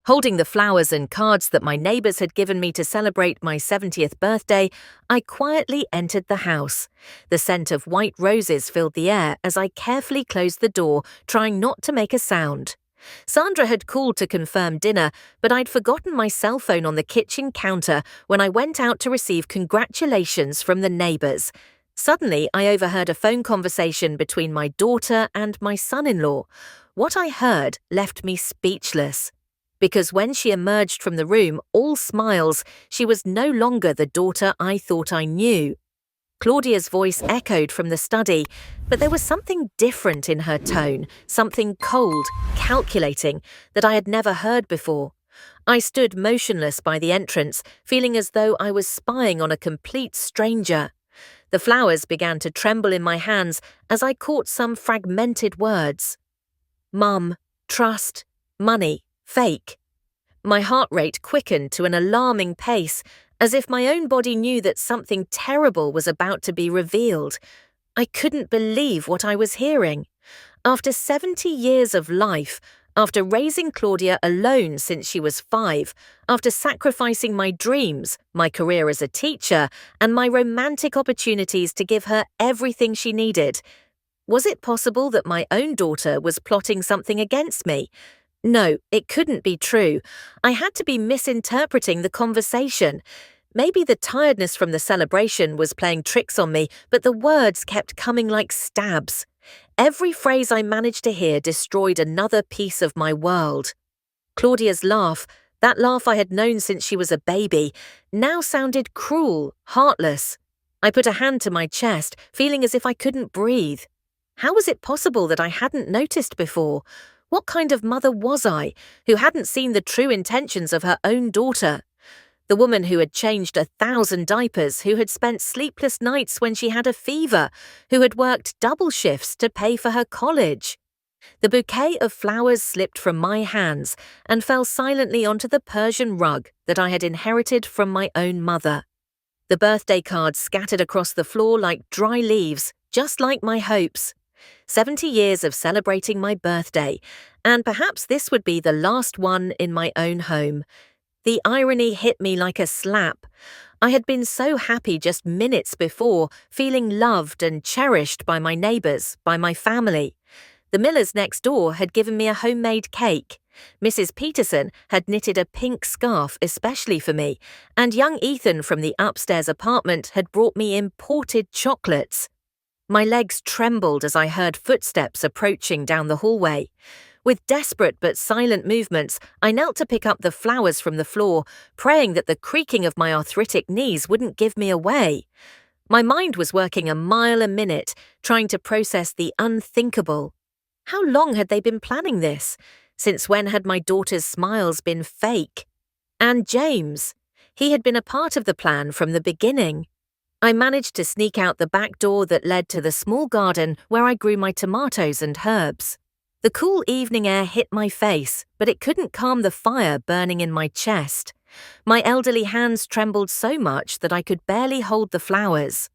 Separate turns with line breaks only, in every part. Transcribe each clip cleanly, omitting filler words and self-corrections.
Holding the flowers and cards that my neighbors had given me to celebrate my 70th birthday, I quietly entered the house. The scent of white roses filled the air as I carefully closed the door, trying not to make a sound. Sandra had called to confirm dinner, but I'd forgotten my cell phone on the kitchen counter when I went out to receive congratulations from the neighbors. Suddenly, I overheard a phone conversation between my daughter and my son-in-law. What I heard left me speechless. Because when she emerged from the room, all smiles, she was no longer the daughter I thought I knew. Claudia's voice echoed from the study, but there was something different in her tone, something cold, calculating, that I had never heard before. I stood motionless by the entrance, feeling as though I was spying on a complete stranger. The flowers began to tremble in my hands as I caught some fragmented words. Mum, trust, money, fake. My heart rate quickened to an alarming pace, as if my own body knew that something terrible was about to be revealed. I couldn't believe what I was hearing. After 70 years of life, after raising Claudia alone since she was 5, after sacrificing my dreams, my career as a teacher, and my romantic opportunities to give her everything she needed, was it possible that my own daughter was plotting something against me? No, it couldn't be true. I had to be misinterpreting the conversation. Maybe the tiredness from the celebration was playing tricks on me, but the words kept coming like stabs. Every phrase I managed to hear destroyed another piece of my world. Claudia's laugh, that laugh I had known since she was a baby, now sounded cruel, heartless. I put a hand to my chest, feeling as if I couldn't breathe. How was it possible that I hadn't noticed before? What kind of mother was I, who hadn't seen the true intentions of her own daughter? The woman who had changed 1,000 diapers, who had spent sleepless nights when she had a fever, who had worked double shifts to pay for her college. The bouquet of flowers slipped from my hands and fell silently onto the Persian rug that I had inherited from my own mother. The birthday cards scattered across the floor like dry leaves, just like my hopes. 70 years of celebrating my birthday, and perhaps this would be the last one in my own home. The irony hit me like a slap. I had been so happy just minutes before, feeling loved and cherished by my neighbors, by my family. The Millers next door had given me a homemade cake. Mrs. Peterson had knitted a pink scarf especially for me, and young Ethan from the upstairs apartment had brought me imported chocolates. My legs trembled as I heard footsteps approaching down the hallway. With desperate but silent movements, I knelt to pick up the flowers from the floor, praying that the creaking of my arthritic knees wouldn't give me away. My mind was working a mile a minute, trying to process the unthinkable. How long had they been planning this? Since when had my daughter's smiles been fake? And James, he had been a part of the plan from the beginning. I managed to sneak out the back door that led to the small garden where I grew my tomatoes and herbs. The cool evening air hit my face, but it couldn't calm the fire burning in my chest. My elderly hands trembled so much that I could barely hold the flowers.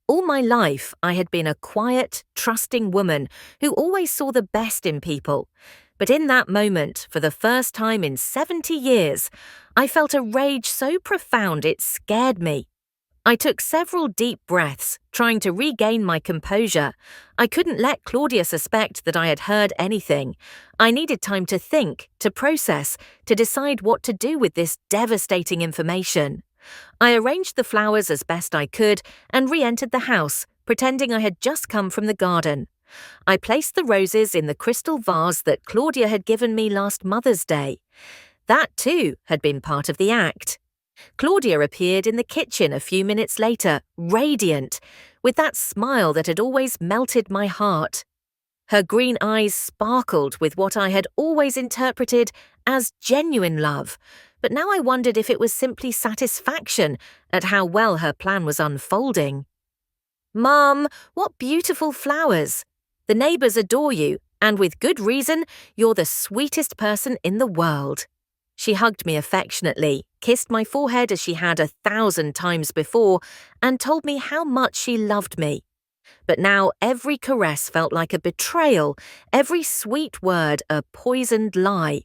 All my life, I had been a quiet, trusting woman who always saw the best in people. But in that moment, for the first time in 70 years, I felt a rage so profound it scared me. I took several deep breaths, trying to regain my composure. I couldn't let Claudia suspect that I had heard anything. I needed time to think, to process, to decide what to do with this devastating information. I arranged the flowers as best I could and re-entered the house, pretending I had just come from the garden. I placed the roses in the crystal vase that Claudia had given me last Mother's Day. That, too, had been part of the act. Claudia appeared in the kitchen a few minutes later, radiant, with that smile that had always melted my heart. Her green eyes sparkled with what I had always interpreted as genuine love, but now I wondered if it was simply satisfaction at how well her plan was unfolding. "Mum, what beautiful flowers! The neighbors adore you, and with good reason, you're the sweetest person in the world." She hugged me affectionately, kissed my forehead as she had 1,000 times before, and told me how much she loved me. But now every caress felt like a betrayal, every sweet word a poisoned lie.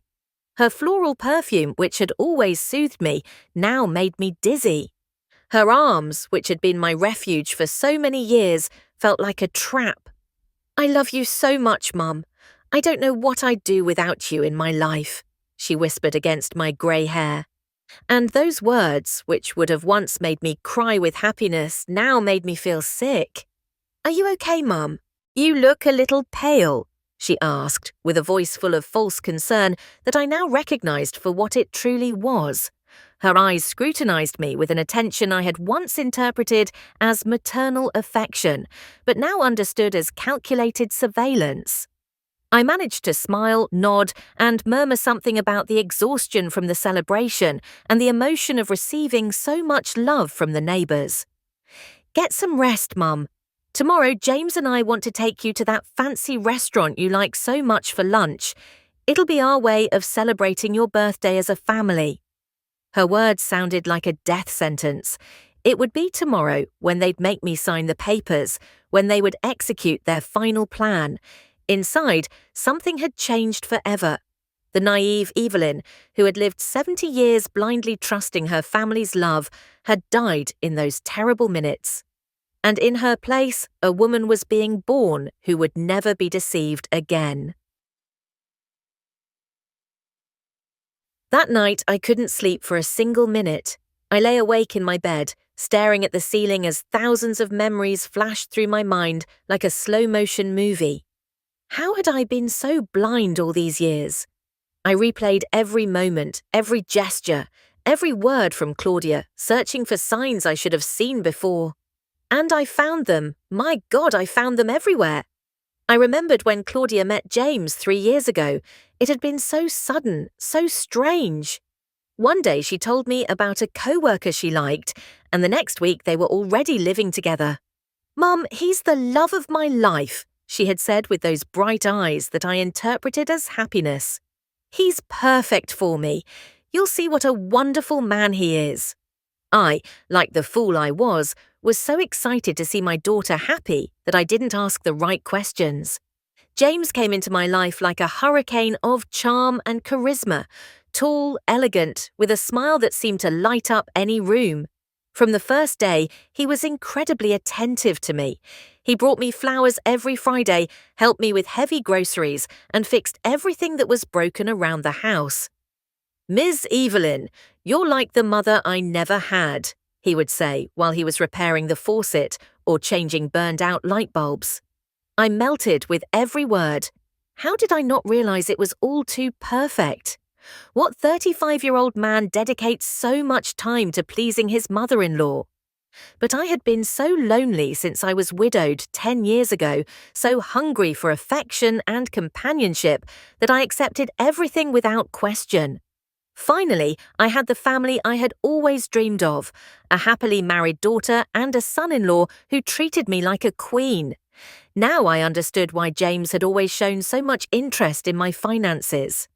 Her floral perfume, which had always soothed me, now made me dizzy. Her arms, which had been my refuge for so many years, felt like a trap. "I love you so much, Mum. I don't know what I'd do without you in my life," she whispered against my grey hair. And those words, which would have once made me cry with happiness, now made me feel sick. "Are you okay, Mum? You look a little pale," she asked, with a voice full of false concern that I now recognized for what it truly was. Her eyes scrutinized me with an attention I had once interpreted as maternal affection, but now understood as calculated surveillance. I managed to smile, nod, and murmur something about the exhaustion from the celebration and the emotion of receiving so much love from the neighbours. "Get some rest, Mum. Tomorrow, James and I want to take you to that fancy restaurant you like so much for lunch. It'll be our way of celebrating your birthday as a family." Her words sounded like a death sentence. It would be tomorrow when they'd make me sign the papers, when they would execute their final plan. Inside, something had changed forever. The naive Evelyn, who had lived 70 years blindly trusting her family's love, had died in those terrible minutes. And in her place, a woman was being born who would never be deceived again. That night, I couldn't sleep for a single minute. I lay awake in my bed, staring at the ceiling as thousands of memories flashed through my mind like a slow-motion movie. How had I been so blind all these years? I replayed every moment, every gesture, every word from Claudia, searching for signs I should have seen before. And I found them. My God, I found them everywhere. I remembered when Claudia met James 3 years ago. It had been so sudden, so strange. One day she told me about a co-worker she liked, and the next week they were already living together. "Mum, he's the love of my life," she had said with those bright eyes that I interpreted as happiness. "He's perfect for me. You'll see what a wonderful man he is." I, like the fool I was so excited to see my daughter happy that I didn't ask the right questions. James came into my life like a hurricane of charm and charisma, tall, elegant, with a smile that seemed to light up any room. From the first day, he was incredibly attentive to me. He brought me flowers every Friday, helped me with heavy groceries, and fixed everything that was broken around the house. "Ms. Evelyn, you're like the mother I never had," he would say while he was repairing the faucet or changing burned-out light bulbs. I melted with every word. How did I not realize it was all too perfect? What 35-year-old man dedicates so much time to pleasing his mother-in-law? But I had been so lonely since I was widowed 10 years ago, so hungry for affection and companionship, that I accepted everything without question. Finally, I had the family I had always dreamed of, a happily married daughter and a son-in-law who treated me like a queen. Now I understood why James had always shown so much interest in my finances.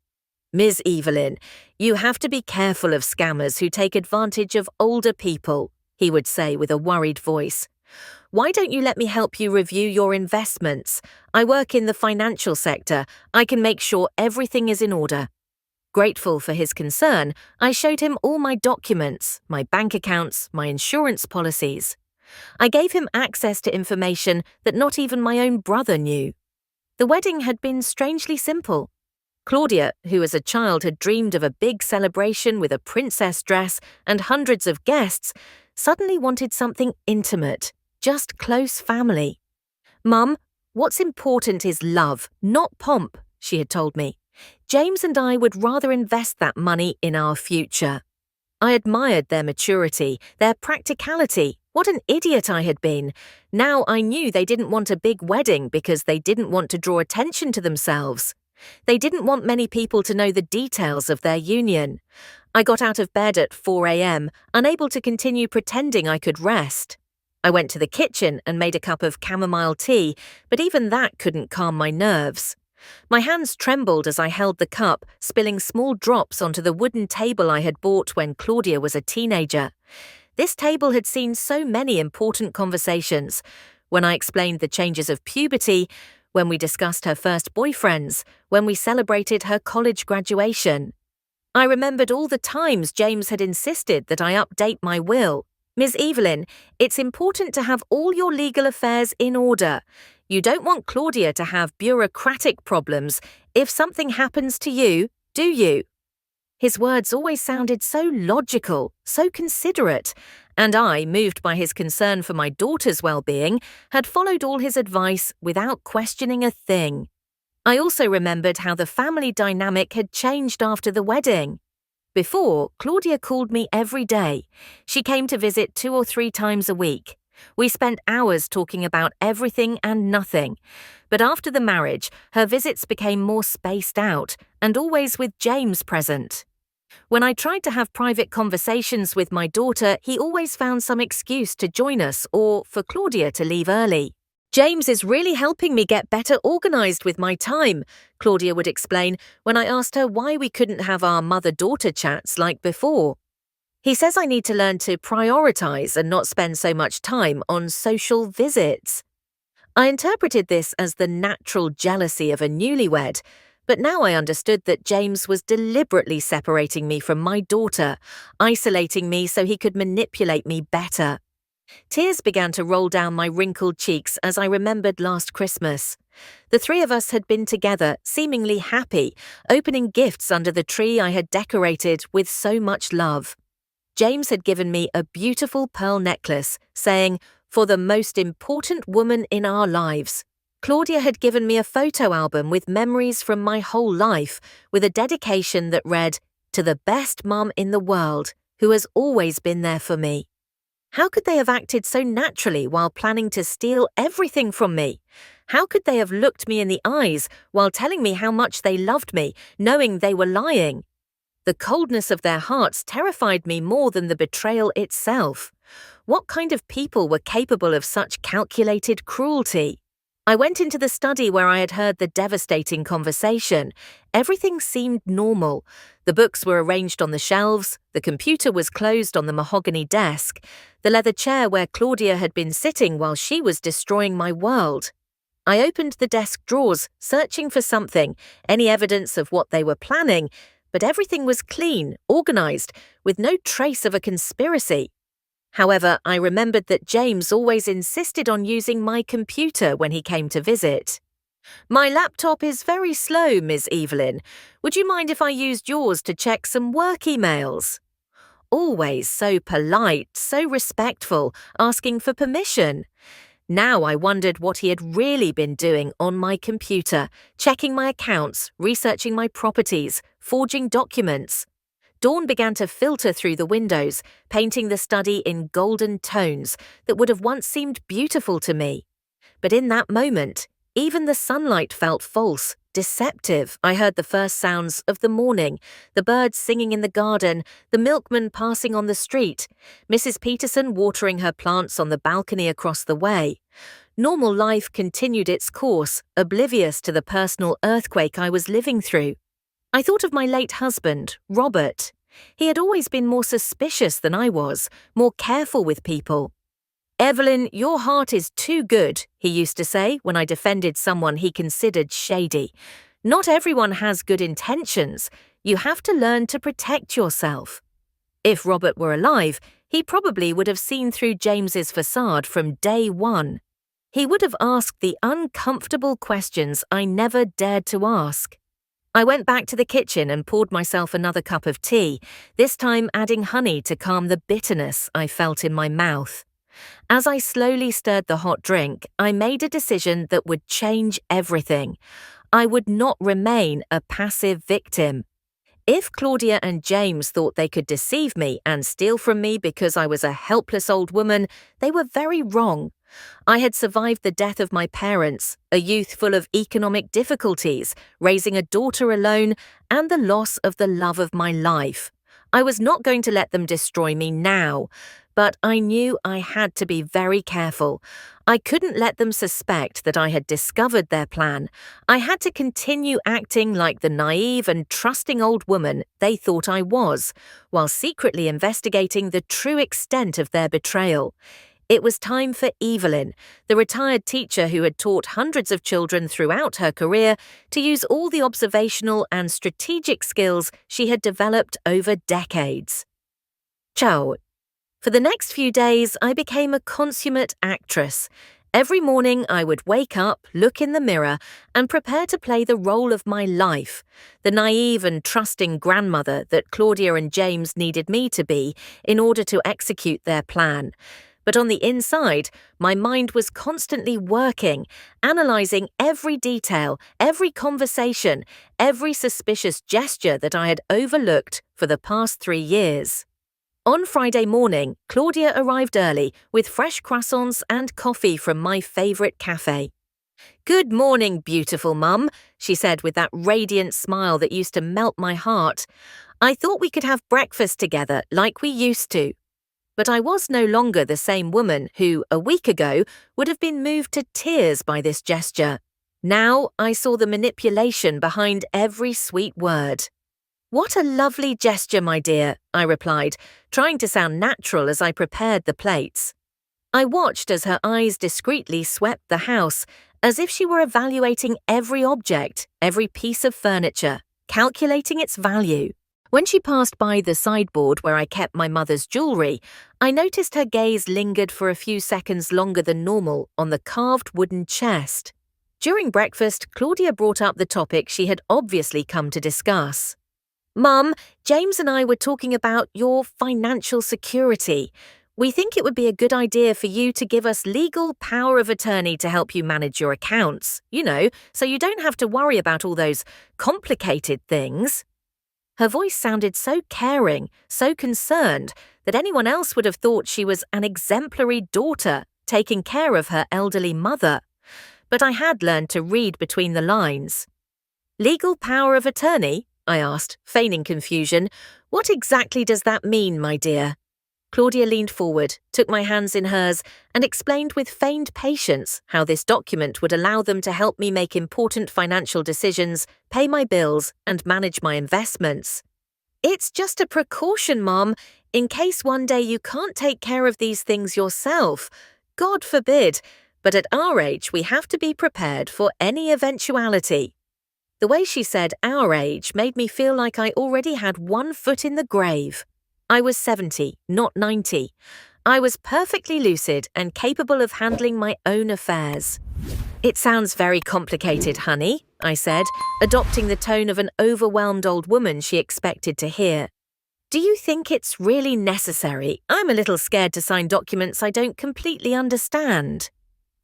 "Ms. Evelyn, you have to be careful of scammers who take advantage of older people," he would say with a worried voice. "Why don't you let me help you review your investments? I work in the financial sector. I can make sure everything is in order." Grateful for his concern, I showed him all my documents, my bank accounts, my insurance policies. I gave him access to information that not even my own brother knew. The wedding had been strangely simple. Claudia, who as a child had dreamed of a big celebration with a princess dress and hundreds of guests, suddenly wanted something intimate, just close family. "Mum, what's important is love, not pomp," she had told me. "James and I would rather invest that money in our future." I admired their maturity, their practicality. What an idiot I had been. Now I knew they didn't want a big wedding because they didn't want to draw attention to themselves. They didn't want many people to know the details of their union. I got out of bed at 4 a.m., unable to continue pretending I could rest. I went to the kitchen and made a cup of chamomile tea, but even that couldn't calm my nerves. My hands trembled as I held the cup, spilling small drops onto the wooden table I had bought when Claudia was a teenager. This table had seen so many important conversations. When I explained the changes of puberty, when we discussed her first boyfriends, when we celebrated her college graduation. I remembered all the times James had insisted that I update my will. Miss Evelyn, it's important to have all your legal affairs in order. You don't want Claudia to have bureaucratic problems if something happens to you, do you? His words always sounded so logical, so considerate, and I, moved by his concern for my daughter's well-being, had followed all his advice without questioning a thing. I also remembered how the family dynamic had changed after the wedding. Before, Claudia called me every day. She came to visit 2 or 3 times a week. We spent hours talking about everything and nothing. But after the marriage, her visits became more spaced out, and always with James present. When I tried to have private conversations with my daughter, he always found some excuse to join us or for Claudia to leave early. James is really helping me get better organized with my time, Claudia would explain when I asked her why we couldn't have our mother-daughter chats like before. He says I need to learn to prioritize and not spend so much time on social visits. I interpreted this as the natural jealousy of a newlywed, but now I understood that James was deliberately separating me from my daughter, isolating me so he could manipulate me better. Tears began to roll down my wrinkled cheeks as I remembered last Christmas. The 3 of us had been together, seemingly happy, opening gifts under the tree I had decorated with so much love. James had given me a beautiful pearl necklace, saying, "For the most important woman in our lives." Claudia had given me a photo album with memories from my whole life, with a dedication that read, "To the best mum in the world, who has always been there for me." How could they have acted so naturally while planning to steal everything from me? How could they have looked me in the eyes while telling me how much they loved me, knowing they were lying? The coldness of their hearts terrified me more than the betrayal itself. What kind of people were capable of such calculated cruelty? I went into the study where I had heard the devastating conversation. Everything seemed normal. The books were arranged on the shelves, the computer was closed on the mahogany desk, the leather chair where Claudia had been sitting while she was destroying my world. I opened the desk drawers, searching for something, any evidence of what they were planning, but everything was clean, organized, with no trace of a conspiracy. However, I remembered that James always insisted on using my computer when he came to visit. "My laptop is very slow, Miss Evelyn. Would you mind if I used yours to check some work emails?" Always so polite, so respectful, asking for permission. Now I wondered what he had really been doing on my computer, checking my accounts, researching my properties, forging documents. Dawn began to filter through the windows, painting the study in golden tones that would have once seemed beautiful to me. But in that moment, even the sunlight felt false, deceptive. I heard the first sounds of the morning, the birds singing in the garden, the milkman passing on the street, Mrs. Peterson watering her plants on the balcony across the way. Normal life continued its course, oblivious to the personal earthquake I was living through. I thought of my late husband, Robert. He had always been more suspicious than I was, more careful with people. "Evelyn, your heart is too good," he used to say when I defended someone he considered shady. "Not everyone has good intentions. You have to learn to protect yourself." If Robert were alive, he probably would have seen through James's facade from day one. He would have asked the uncomfortable questions I never dared to ask. I went back to the kitchen and poured myself another cup of tea, this time adding honey to calm the bitterness I felt in my mouth. As I slowly stirred the hot drink, I made a decision that would change everything. I would not remain a passive victim. If Claudia and James thought they could deceive me and steal from me because I was a helpless old woman, they were very wrong. I had survived the death of my parents, a youth full of economic difficulties, raising a daughter alone, and the loss of the love of my life. I was not going to let them destroy me now, but I knew I had to be very careful. I couldn't let them suspect that I had discovered their plan. I had to continue acting like the naive and trusting old woman they thought I was, while secretly investigating the true extent of their betrayal. It was time for Evelyn, the retired teacher who had taught hundreds of children throughout her career, to use all the observational and strategic skills she had developed over decades. Ciao. For the next few days, I became a consummate actress. Every morning I would wake up, look in the mirror, and prepare to play the role of my life, the naive and trusting grandmother that Claudia and James needed me to be in order to execute their plan. But on the inside, my mind was constantly working, analysing every detail, every conversation, every suspicious gesture that I had overlooked for the past 3 years. On Friday morning, Claudia arrived early with fresh croissants and coffee from my favourite cafe. "Good morning, beautiful mum," she said with that radiant smile that used to melt my heart. "I thought we could have breakfast together like we used to." But I was no longer the same woman who, a week ago, would have been moved to tears by this gesture. Now I saw the manipulation behind every sweet word. "What a lovely gesture, my dear," I replied, trying to sound natural as I prepared the plates. I watched as her eyes discreetly swept the house, as if she were evaluating every object, every piece of furniture, calculating its value. When she passed by the sideboard where I kept my mother's jewellery, I noticed her gaze lingered for a few seconds longer than normal on the carved wooden chest. During breakfast, Claudia brought up the topic she had obviously come to discuss. "Mum, James and I were talking about your financial security. We think it would be a good idea for you to give us legal power of attorney to help you manage your accounts, so you don't have to worry about all those complicated things." Her voice sounded so caring, so concerned, that anyone else would have thought she was an exemplary daughter taking care of her elderly mother. But I had learned to read between the lines. "Legal power of attorney?" I asked, feigning confusion. "What exactly does that mean, my dear?" Claudia leaned forward, took my hands in hers, and explained with feigned patience how this document would allow them to help me make important financial decisions, pay my bills, and manage my investments. "It's just a precaution, Mom, in case one day you can't take care of these things yourself. God forbid, but at our age we have to be prepared for any eventuality." The way she said "our age" made me feel like I already had one foot in the grave. I was 70, not 90. I was perfectly lucid and capable of handling my own affairs. "It sounds very complicated, honey," I said, adopting the tone of an overwhelmed old woman she expected to hear. "Do you think it's really necessary? I'm a little scared to sign documents I don't completely understand."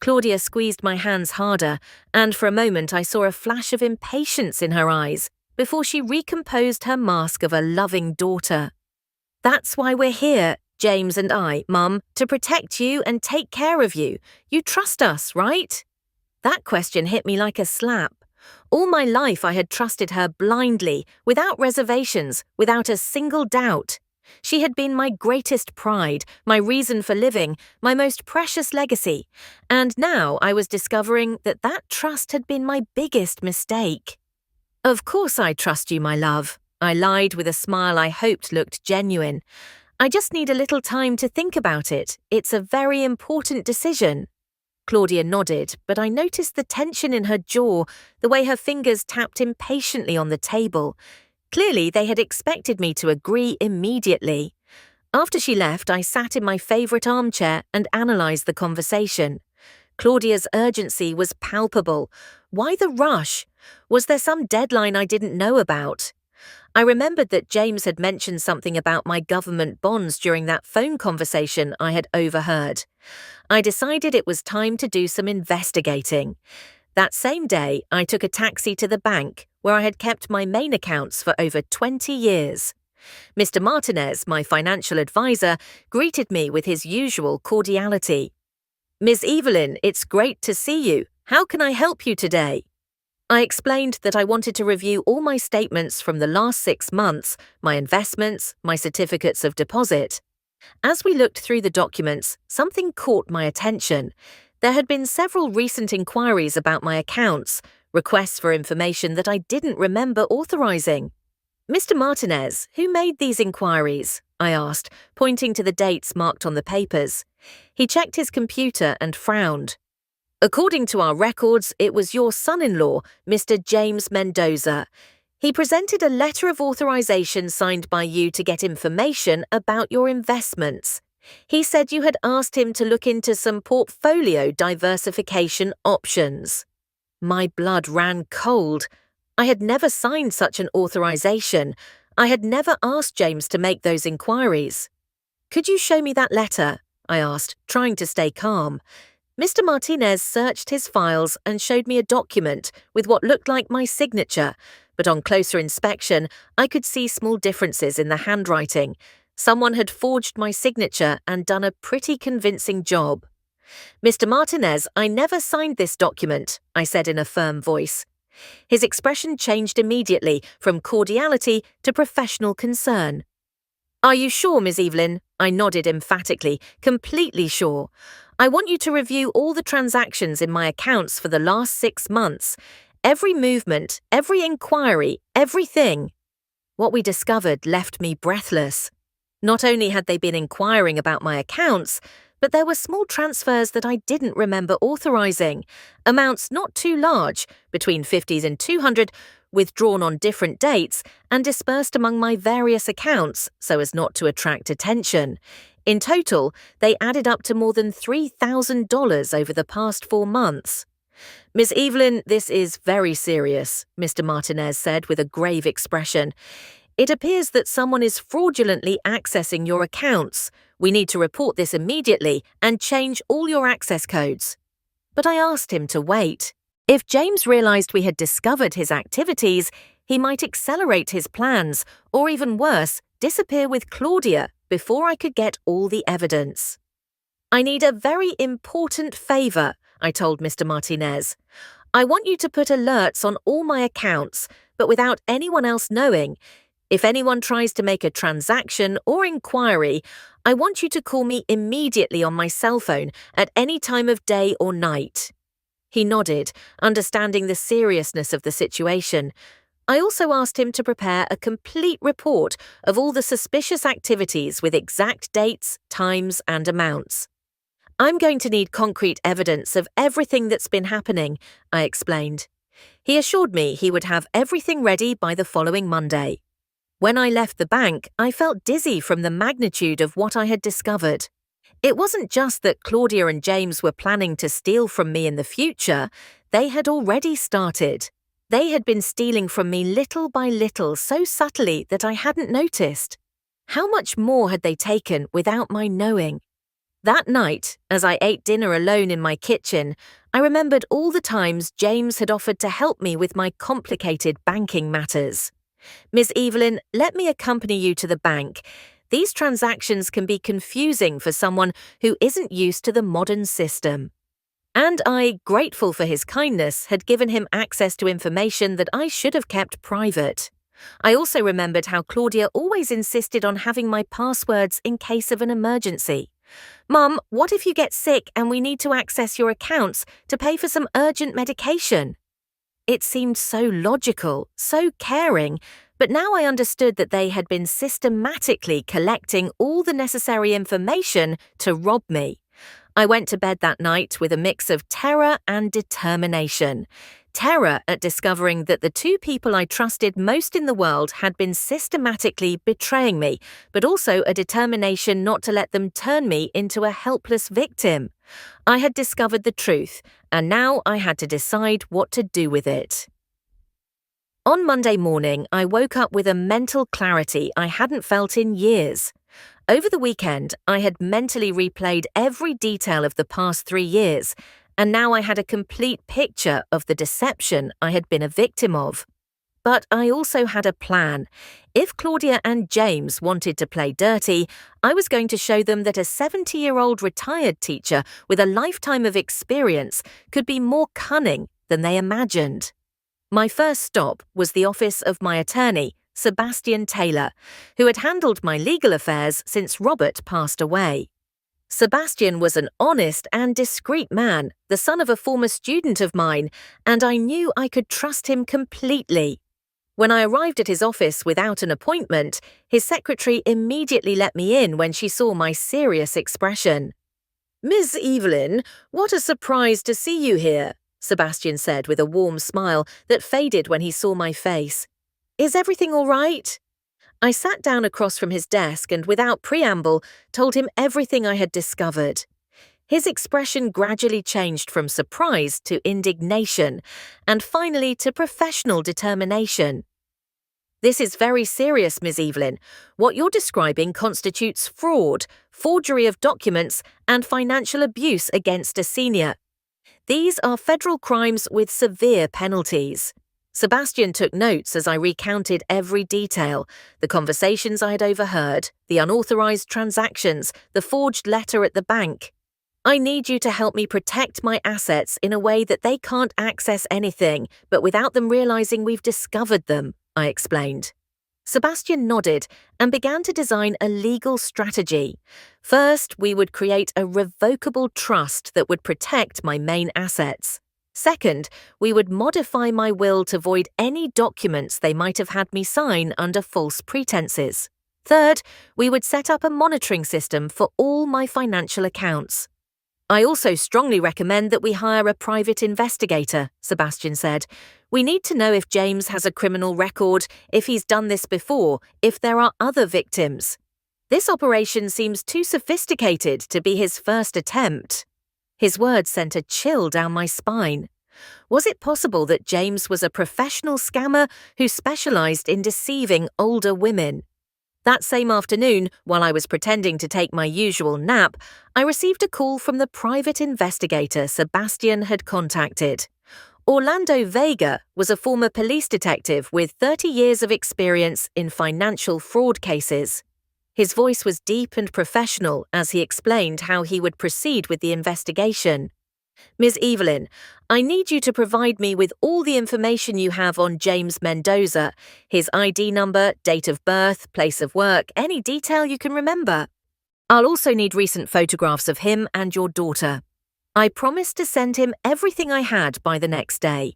Claudia squeezed my hands harder, and for a moment I saw a flash of impatience in her eyes before she recomposed her mask of a loving daughter. "That's why we're here, James and I, Mum, to protect you and take care of you. You trust us, right?" That question hit me like a slap. All my life I had trusted her blindly, without reservations, without a single doubt. She had been my greatest pride, my reason for living, my most precious legacy, and now I was discovering that that trust had been my biggest mistake. "Of course I trust you, my love," I lied with a smile I hoped looked genuine. "I just need a little time to think about it. It's a very important decision." Claudia nodded, but I noticed the tension in her jaw, the way her fingers tapped impatiently on the table. Clearly, they had expected me to agree immediately. After she left, I sat in my favourite armchair and analysed the conversation. Claudia's urgency was palpable. Why the rush? Was there some deadline I didn't know about? I remembered that James had mentioned something about my government bonds during that phone conversation I had overheard. I decided it was time to do some investigating. That same day, I took a taxi to the bank, where I had kept my main accounts for over 20 years. Mr. Martinez, my financial advisor, greeted me with his usual cordiality. "Miss Evelyn, it's great to see you. How can I help you today?" I explained that I wanted to review all my statements from the last 6 months, my investments, my certificates of deposit. As we looked through the documents, something caught my attention. There had been several recent inquiries about my accounts, requests for information that I didn't remember authorizing. Mr. Martinez, who made these inquiries? I asked, pointing to the dates marked on the papers. He checked his computer and frowned. According to our records, it was your son-in-law, Mr. James Mendoza. He presented a letter of authorization signed by you to get information about your investments. He said you had asked him to look into some portfolio diversification options. My blood ran cold. I had never signed such an authorization. I had never asked James to make those inquiries. Could you show me that letter? I asked, trying to stay calm. Mr. Martinez searched his files and showed me a document with what looked like my signature, but on closer inspection, I could see small differences in the handwriting. Someone had forged my signature and done a pretty convincing job. Mr. Martinez, I never signed this document, I said in a firm voice. His expression changed immediately from cordiality to professional concern. Are you sure, Miss Evelyn? I nodded emphatically, completely sure. I want you to review all the transactions in my accounts for the last 6 months. Every movement, every inquiry, everything. What we discovered left me breathless. Not only had they been inquiring about my accounts, but there were small transfers that I didn't remember authorizing. Amounts not too large, between 50s and 200, withdrawn on different dates and dispersed among my various accounts so as not to attract attention. In total, they added up to more than $3,000 over the past 4 months. Miss Evelyn, this is very serious, Mr. Martinez said with a grave expression. It appears that someone is fraudulently accessing your accounts. We need to report this immediately and change all your access codes. But I asked him to wait. If James realized we had discovered his activities, he might accelerate his plans, or even worse, disappear with Claudia before I could get all the evidence. I need a very important favor, I told Mr. Martinez. I want you to put alerts on all my accounts, but without anyone else knowing. If anyone tries to make a transaction or inquiry, I want you to call me immediately on my cell phone at any time of day or night. He nodded, understanding the seriousness of the situation. I also asked him to prepare a complete report of all the suspicious activities with exact dates, times, and amounts. I'm going to need concrete evidence of everything that's been happening, I explained. He assured me he would have everything ready by the following Monday. When I left the bank, I felt dizzy from the magnitude of what I had discovered. It wasn't just that Claudia and James were planning to steal from me in the future, they had already started. They had been stealing from me little by little so subtly that I hadn't noticed. How much more had they taken without my knowing? That night, as I ate dinner alone in my kitchen, I remembered all the times James had offered to help me with my complicated banking matters. Miss Evelyn, let me accompany you to the bank. These transactions can be confusing for someone who isn't used to the modern system. And I, grateful for his kindness, had given him access to information that I should have kept private. I also remembered how Claudia always insisted on having my passwords in case of an emergency. Mum, what if you get sick and we need to access your accounts to pay for some urgent medication? It seemed so logical, so caring, but now I understood that they had been systematically collecting all the necessary information to rob me. I went to bed that night with a mix of terror and determination. Terror at discovering that the 2 people I trusted most in the world had been systematically betraying me, but also a determination not to let them turn me into a helpless victim. I had discovered the truth, and now I had to decide what to do with it. On Monday morning, I woke up with a mental clarity I hadn't felt in years. Over the weekend, I had mentally replayed every detail of the past 3 years, and now I had a complete picture of the deception I had been a victim of. But I also had a plan. If Claudia and James wanted to play dirty, I was going to show them that a 70-year-old retired teacher with a lifetime of experience could be more cunning than they imagined. My first stop was the office of my attorney, Sebastian Taylor, who had handled my legal affairs since Robert passed away. Sebastian was an honest and discreet man, the son of a former student of mine, and I knew I could trust him completely. When I arrived at his office without an appointment, his secretary immediately let me in when she saw my serious expression. "Miss Evelyn, what a surprise to see you here," Sebastian said with a warm smile that faded when he saw my face. "Is everything all right?" I sat down across from his desk and, without preamble, told him everything I had discovered. His expression gradually changed from surprise to indignation, and finally to professional determination. "This is very serious, Ms. Evelyn. What you're describing constitutes fraud, forgery of documents, and financial abuse against a senior. These are federal crimes with severe penalties." Sebastian took notes as I recounted every detail: the conversations I had overheard, the unauthorized transactions, the forged letter at the bank. "I need you to help me protect my assets in a way that they can't access anything, but without them realizing we've discovered them," I explained. Sebastian nodded and began to design a legal strategy. First, we would create a revocable trust that would protect my main assets. Second, we would modify my will to void any documents they might have had me sign under false pretenses. Third, we would set up a monitoring system for all my financial accounts. "I also strongly recommend that we hire a private investigator," Sebastian said. "We need to know if James has a criminal record, if he's done this before, if there are other victims. This operation seems too sophisticated to be his first attempt." His words sent a chill down my spine. Was it possible that James was a professional scammer who specialized in deceiving older women? That same afternoon, while I was pretending to take my usual nap, I received a call from the private investigator Sebastian had contacted. Orlando Vega was a former police detective with 30 years of experience in financial fraud cases. His voice was deep and professional as he explained how he would proceed with the investigation. "Ms. Evelyn, I need you to provide me with all the information you have on James Mendoza, his ID number, date of birth, place of work, any detail you can remember. I'll also need recent photographs of him and your daughter." I promised to send him everything I had by the next day.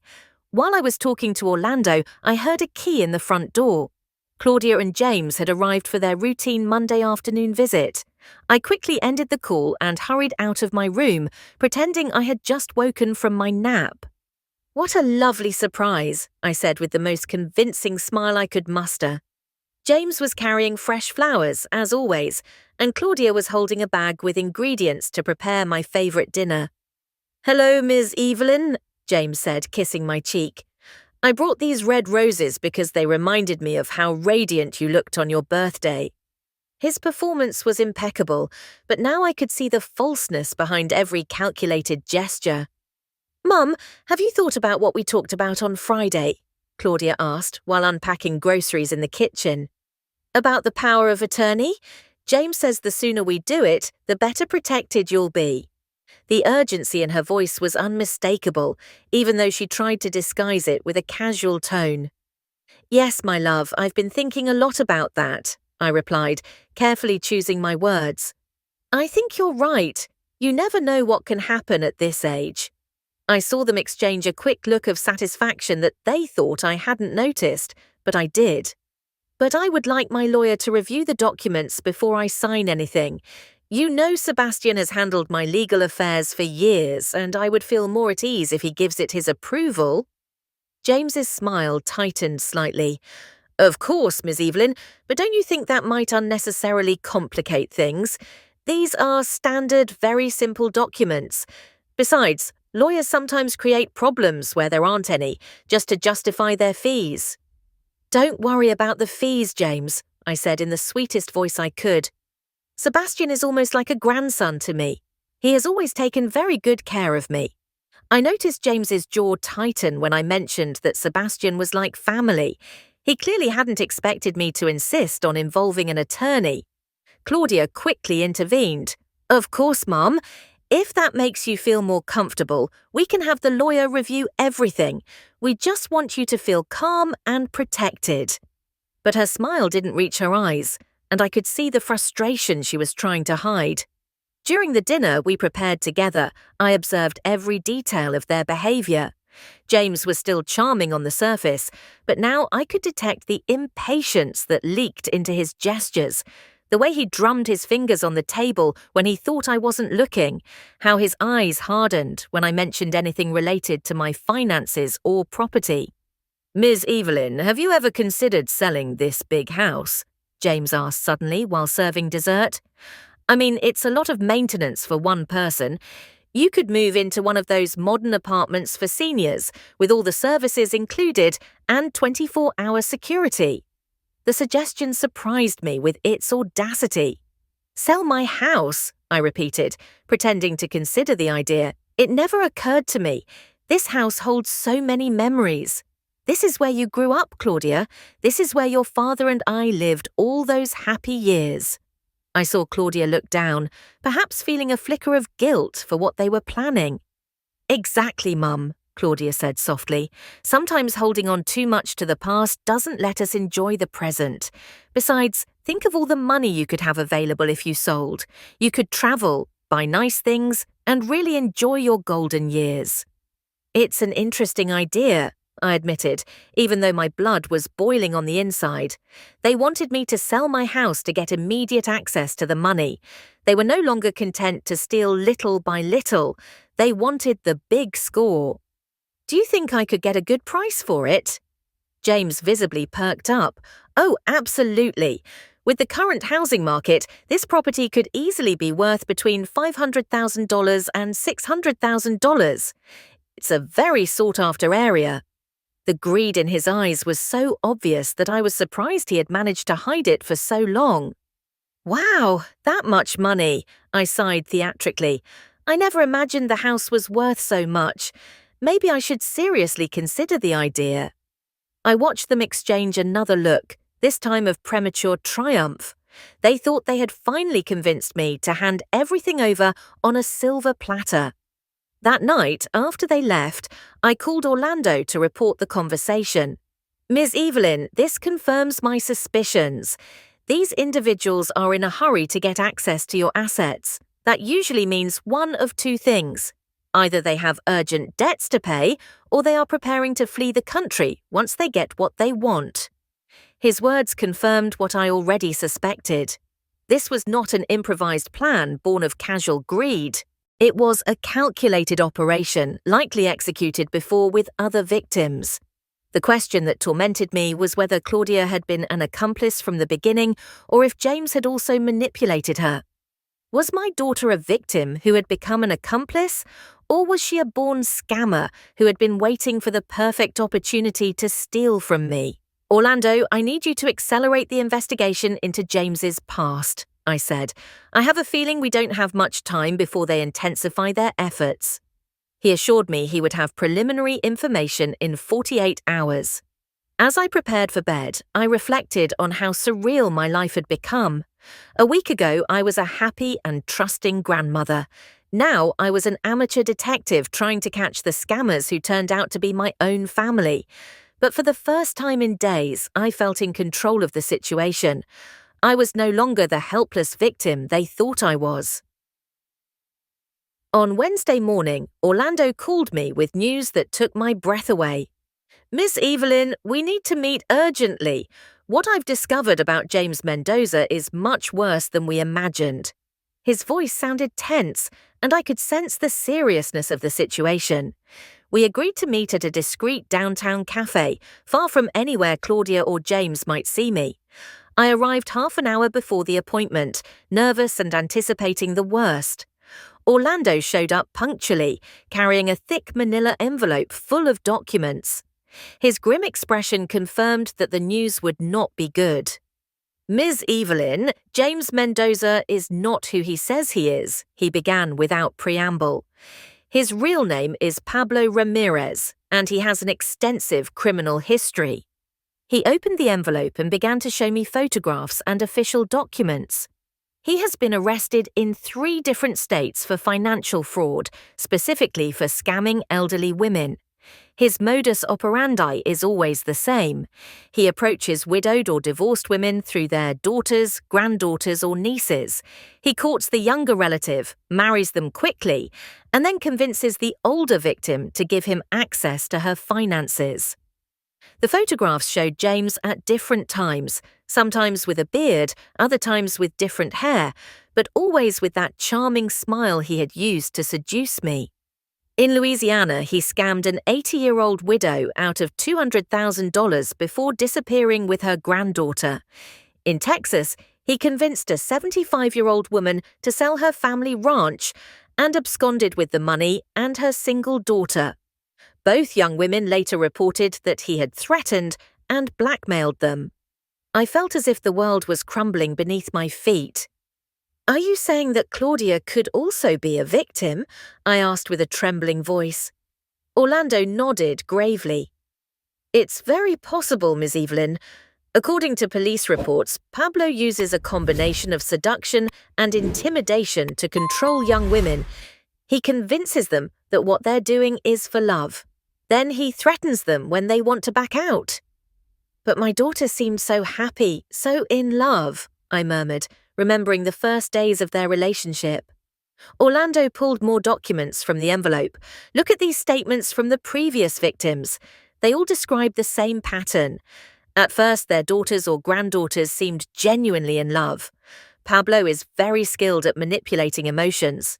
While I was talking to Orlando, I heard a key in the front door. Claudia and James had arrived for their routine Monday afternoon visit. I quickly ended the call and hurried out of my room, pretending I had just woken from my nap. "What a lovely surprise," I said with the most convincing smile I could muster. James was carrying fresh flowers, as always, and Claudia was holding a bag with ingredients to prepare my favorite dinner. "Hello, Ms. Evelyn," James said, kissing my cheek. "I brought these red roses because they reminded me of how radiant you looked on your birthday." His performance was impeccable, but now I could see the falseness behind every calculated gesture. "Mum, have you thought about what we talked about on Friday?" Claudia asked while unpacking groceries in the kitchen. "About the power of attorney? James says the sooner we do it, the better protected you'll be." The urgency in her voice was unmistakable, even though she tried to disguise it with a casual tone. "Yes, my love, I've been thinking a lot about that," I replied, carefully choosing my words. "I think you're right. You never know what can happen at this age." I saw them exchange a quick look of satisfaction that they thought I hadn't noticed, but I did. "But I would like my lawyer to review the documents before I sign anything. You know Sebastian has handled my legal affairs for years, and I would feel more at ease if he gives it his approval." James's smile tightened slightly. "Of course, Ms. Evelyn, but don't you think that might unnecessarily complicate things? These are standard, very simple documents. Besides, lawyers sometimes create problems where there aren't any, just to justify their fees." "Don't worry about the fees, James," I said in the sweetest voice I could. "Sebastian is almost like a grandson to me. He has always taken very good care of me." I noticed James's jaw tighten when I mentioned that Sebastian was like family. He clearly hadn't expected me to insist on involving an attorney. Claudia quickly intervened. "Of course, Mum. If that makes you feel more comfortable, we can have the lawyer review everything. We just want you to feel calm and protected." But her smile didn't reach her eyes, and I could see the frustration she was trying to hide. During the dinner we prepared together, I observed every detail of their behavior. James was still charming on the surface, but now I could detect the impatience that leaked into his gestures, the way he drummed his fingers on the table when he thought I wasn't looking, how his eyes hardened when I mentioned anything related to my finances or property. "Ms. Evelyn, have you ever considered selling this big house?" James asked suddenly while serving dessert. "I mean, it's a lot of maintenance for one person. You could move into one of those modern apartments for seniors, with all the services included and 24-hour security." The suggestion surprised me with its audacity. "Sell my house," I repeated, pretending to consider the idea. "It never occurred to me. This house holds so many memories. This is where you grew up, Claudia. This is where your father and I lived all those happy years." I saw Claudia look down, perhaps feeling a flicker of guilt for what they were planning. "Exactly, Mum," Claudia said softly. "Sometimes holding on too much to the past doesn't let us enjoy the present. Besides, think of all the money you could have available if you sold. You could travel, buy nice things, and really enjoy your golden years." "It's an interesting idea," I admitted, even though my blood was boiling on the inside. They wanted me to sell my house to get immediate access to the money. They were no longer content to steal little by little. They wanted the big score. "Do you think I could get a good price for it?" James visibly perked up. "Oh, absolutely. With the current housing market, this property could easily be worth between $500,000 and $600,000. It's a very sought-after area." The greed in his eyes was so obvious that I was surprised he had managed to hide it for so long. "Wow, that much money," I sighed theatrically. "I never imagined the house was worth so much. Maybe I should seriously consider the idea." I watched them exchange another look, this time of premature triumph. They thought they had finally convinced me to hand everything over on a silver platter. That night, after they left, I called Orlando to report the conversation. "Ms. Evelyn, this confirms my suspicions. These individuals are in a hurry to get access to your assets. That usually means one of two things. Either they have urgent debts to pay, or they are preparing to flee the country once they get what they want." His words confirmed what I already suspected. This was not an improvised plan born of casual greed. It was a calculated operation, likely executed before with other victims. The question that tormented me was whether Claudia had been an accomplice from the beginning or if James had also manipulated her. Was my daughter a victim who had become an accomplice, or was she a born scammer who had been waiting for the perfect opportunity to steal from me? "Orlando, I need you to accelerate the investigation into James's past," I said. "I have a feeling we don't have much time before they intensify their efforts." He assured me he would have preliminary information in 48 hours. As I prepared for bed, I reflected on how surreal my life had become. A week ago, I was a happy and trusting grandmother. Now I was an amateur detective trying to catch the scammers who turned out to be my own family. But for the first time in days, I felt in control of the situation. I was no longer the helpless victim they thought I was. On Wednesday morning, Orlando called me with news that took my breath away. "Miss Evelyn, we need to meet urgently. What I've discovered about James Mendoza is much worse than we imagined." His voice sounded tense, and I could sense the seriousness of the situation. We agreed to meet at a discreet downtown cafe, far from anywhere Claudia or James might see me. I arrived half an hour before the appointment, nervous and anticipating the worst. Orlando showed up punctually, carrying a thick manila envelope full of documents. His grim expression confirmed that the news would not be good. "Ms. Evelyn, James Mendoza is not who he says he is," he began without preamble. "His real name is Pablo Ramirez, and he has an extensive criminal history." He opened the envelope and began to show me photographs and official documents. He has been arrested in 3 different states for financial fraud, specifically for scamming elderly women. His modus operandi is always the same. He approaches widowed or divorced women through their daughters, granddaughters, or nieces. He courts the younger relative, marries them quickly, and then convinces the older victim to give him access to her finances. The photographs showed James at different times, sometimes with a beard, other times with different hair, but always with that charming smile he had used to seduce me. In Louisiana, he scammed an 80-year-old widow out of $200,000 before disappearing with her granddaughter. In Texas, he convinced a 75-year-old woman to sell her family ranch and absconded with the money and her single daughter. Both young women later reported that he had threatened and blackmailed them. I felt as if the world was crumbling beneath my feet. "Are you saying that Claudia could also be a victim?" I asked with a trembling voice. Orlando nodded gravely. "It's very possible, Ms. Evelyn. According to police reports, Pablo uses a combination of seduction and intimidation to control young women. He convinces them that what they're doing is for love. Then he threatens them when they want to back out." "But my daughter seemed so happy, so in love," I murmured, remembering the first days of their relationship. Orlando pulled more documents from the envelope. "Look at these statements from the previous victims. They all describe the same pattern. At first, their daughters or granddaughters seemed genuinely in love. Pablo is very skilled at manipulating emotions.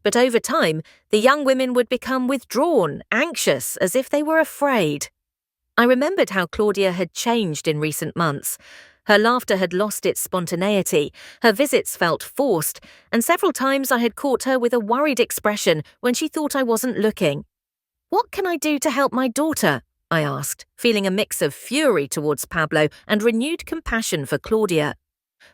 But over time, the young women would become withdrawn, anxious, as if they were afraid." I remembered how Claudia had changed in recent months. Her laughter had lost its spontaneity, her visits felt forced, and several times I had caught her with a worried expression when she thought I wasn't looking. "What can I do to help my daughter?" I asked, feeling a mix of fury towards Pablo and renewed compassion for Claudia.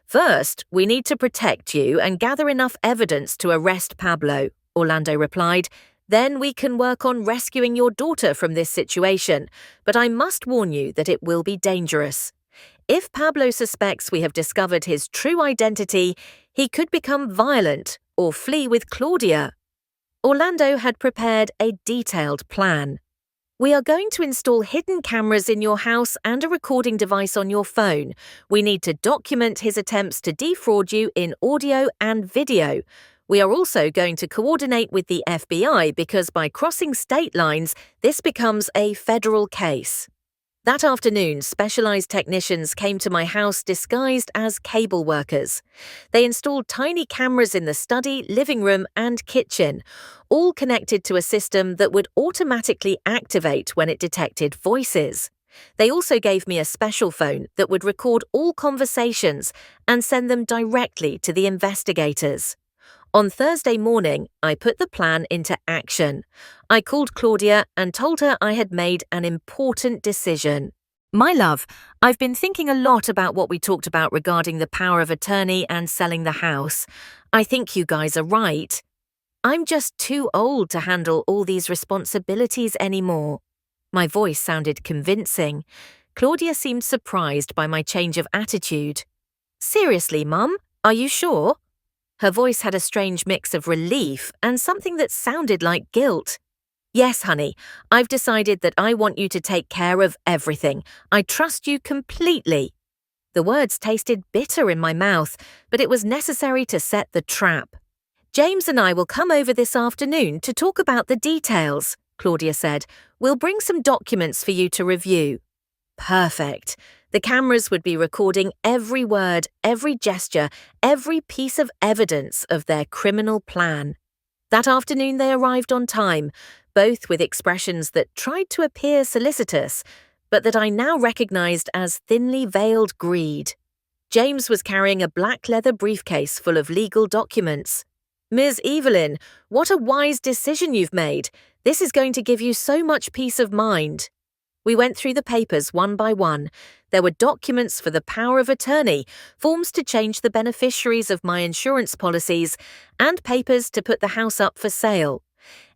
"First, we need to protect you and gather enough evidence to arrest Pablo," Orlando replied. "Then we can work on rescuing your daughter from this situation, but I must warn you that it will be dangerous. If Pablo suspects we have discovered his true identity, he could become violent or flee with Claudia." Orlando had prepared a detailed plan. "We are going to install hidden cameras in your house and a recording device on your phone. We need to document his attempts to defraud you in audio and video. We are also going to coordinate with the FBI because by crossing state lines, this becomes a federal case." That afternoon, specialized technicians came to my house disguised as cable workers. They installed tiny cameras in the study, living room, and kitchen, all connected to a system that would automatically activate when it detected voices. They also gave me a special phone that would record all conversations and send them directly to the investigators. On Thursday morning, I put the plan into action. I called Claudia and told her I had made an important decision. "My love, I've been thinking a lot about what we talked about regarding the power of attorney and selling the house. I think you guys are right. I'm just too old to handle all these responsibilities anymore." My voice sounded convincing. Claudia seemed surprised by my change of attitude. "Seriously, Mum? Are you sure?" Her voice had a strange mix of relief and something that sounded like guilt. "Yes, honey, I've decided that I want you to take care of everything. I trust you completely." The words tasted bitter in my mouth, but it was necessary to set the trap. "James and I will come over this afternoon to talk about the details," Claudia said. "We'll bring some documents for you to review." Perfect. The cameras would be recording every word, every gesture, every piece of evidence of their criminal plan. That afternoon they arrived on time, both with expressions that tried to appear solicitous, but that I now recognized as thinly veiled greed. James was carrying a black leather briefcase full of legal documents. "Ms. Evelyn, what a wise decision you've made. This is going to give you so much peace of mind." We went through the papers one by one. There were documents for the power of attorney, forms to change the beneficiaries of my insurance policies, and papers to put the house up for sale.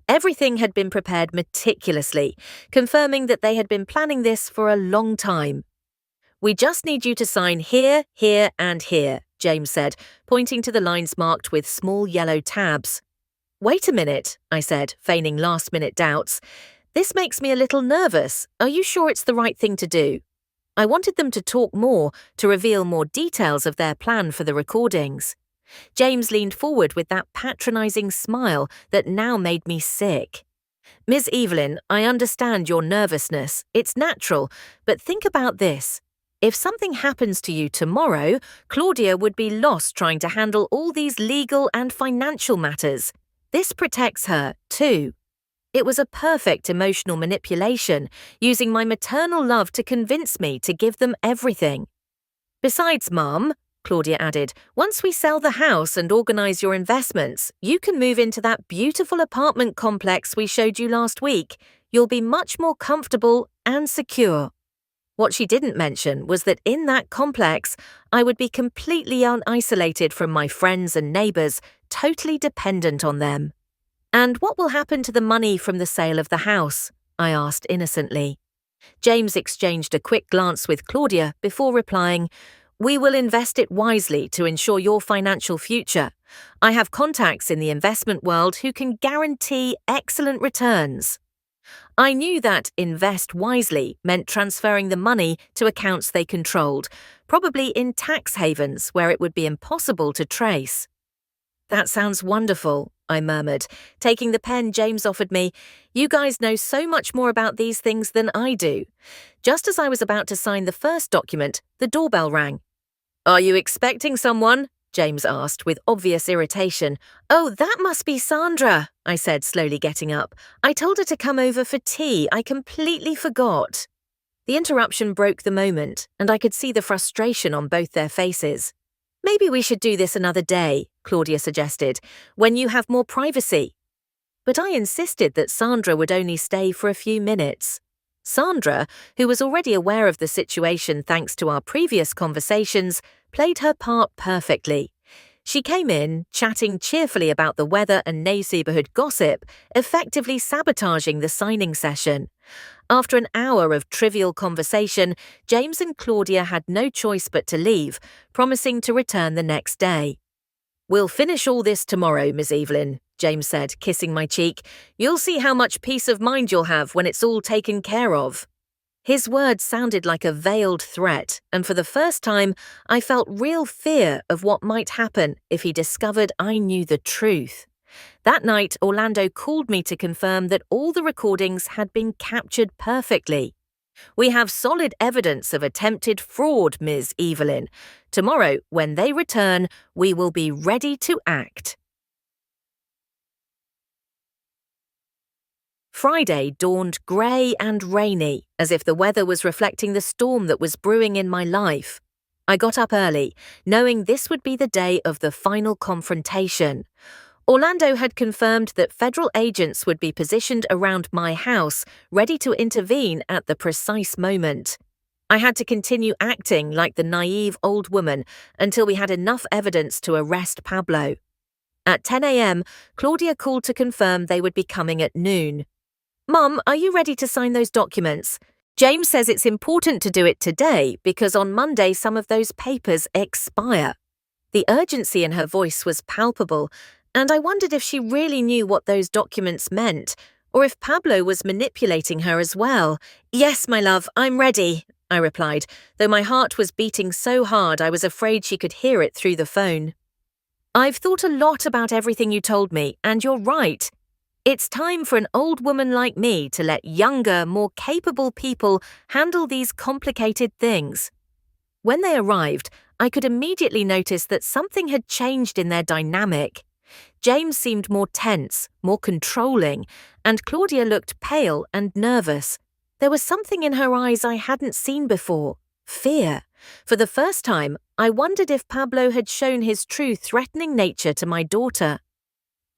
Everything had been prepared meticulously, confirming that they had been planning this for a long time. "We just need you to sign here, here, and here," James said, pointing to the lines marked with small yellow tabs. "Wait a minute," I said, feigning last-minute doubts. This makes me a little nervous. Are you sure it's the right thing to do? I wanted them to talk more, to reveal more details of their plan for the recordings. James leaned forward with that patronizing smile that now made me sick. Miss Evelyn, I understand your nervousness. It's natural, but think about this. If something happens to you tomorrow, Claudia would be lost trying to handle all these legal and financial matters. This protects her, too. It was a perfect emotional manipulation, using my maternal love to convince me to give them everything. Besides, Mum, Claudia added, once we sell the house and organise your investments, you can move into that beautiful apartment complex we showed you last week. You'll be much more comfortable and secure. What she didn't mention was that in that complex, I would be completely isolated from my friends and neighbours, totally dependent on them. And what will happen to the money from the sale of the house? I asked innocently. James exchanged a quick glance with Claudia before replying, We will invest it wisely to ensure your financial future. I have contacts in the investment world who can guarantee excellent returns. I knew that invest wisely meant transferring the money to accounts they controlled, probably in tax havens where it would be impossible to trace. That sounds wonderful, I murmured, taking the pen James offered me. You guys know so much more about these things than I do. Just as I was about to sign the first document, the doorbell rang. Are you expecting someone? James asked with obvious irritation. Oh, that must be Sandra, I said, slowly getting up. I told her to come over for tea. I completely forgot. The interruption broke the moment, and I could see the frustration on both their faces. Maybe we should do this another day, Claudia suggested, when you have more privacy. But I insisted that Sandra would only stay for a few minutes. Sandra, who was already aware of the situation thanks to our previous conversations, played her part perfectly. She came in, chatting cheerfully about the weather and neighbourhood gossip, effectively sabotaging the signing session. After an hour of trivial conversation, James and Claudia had no choice but to leave, promising to return the next day. We'll finish all this tomorrow, Miss Evelyn, James said, kissing my cheek. You'll see how much peace of mind you'll have when it's all taken care of. His words sounded like a veiled threat, and for the first time, I felt real fear of what might happen if he discovered I knew the truth. That night, Orlando called me to confirm that all the recordings had been captured perfectly. We have solid evidence of attempted fraud, Ms. Evelyn. Tomorrow, when they return, we will be ready to act. Friday dawned grey and rainy, as if the weather was reflecting the storm that was brewing in my life. I got up early, knowing this would be the day of the final confrontation. Orlando had confirmed that federal agents would be positioned around my house, ready to intervene at the precise moment. I had to continue acting like the naive old woman until we had enough evidence to arrest Pablo. At 10 a.m., Claudia called to confirm they would be coming at noon. Mum, are you ready to sign those documents? James says it's important to do it today because on Monday some of those papers expire. The urgency in her voice was palpable, and I wondered if she really knew what those documents meant, or if Pablo was manipulating her as well. Yes, my love, I'm ready, I replied, though my heart was beating so hard I was afraid she could hear it through the phone. I've thought a lot about everything you told me, and you're right. It's time for an old woman like me to let younger, more capable people handle these complicated things. When they arrived, I could immediately notice that something had changed in their dynamic. James seemed more tense, more controlling, and Claudia looked pale and nervous. There was something in her eyes I hadn't seen before, fear. For the first time, I wondered if Pablo had shown his true threatening nature to my daughter.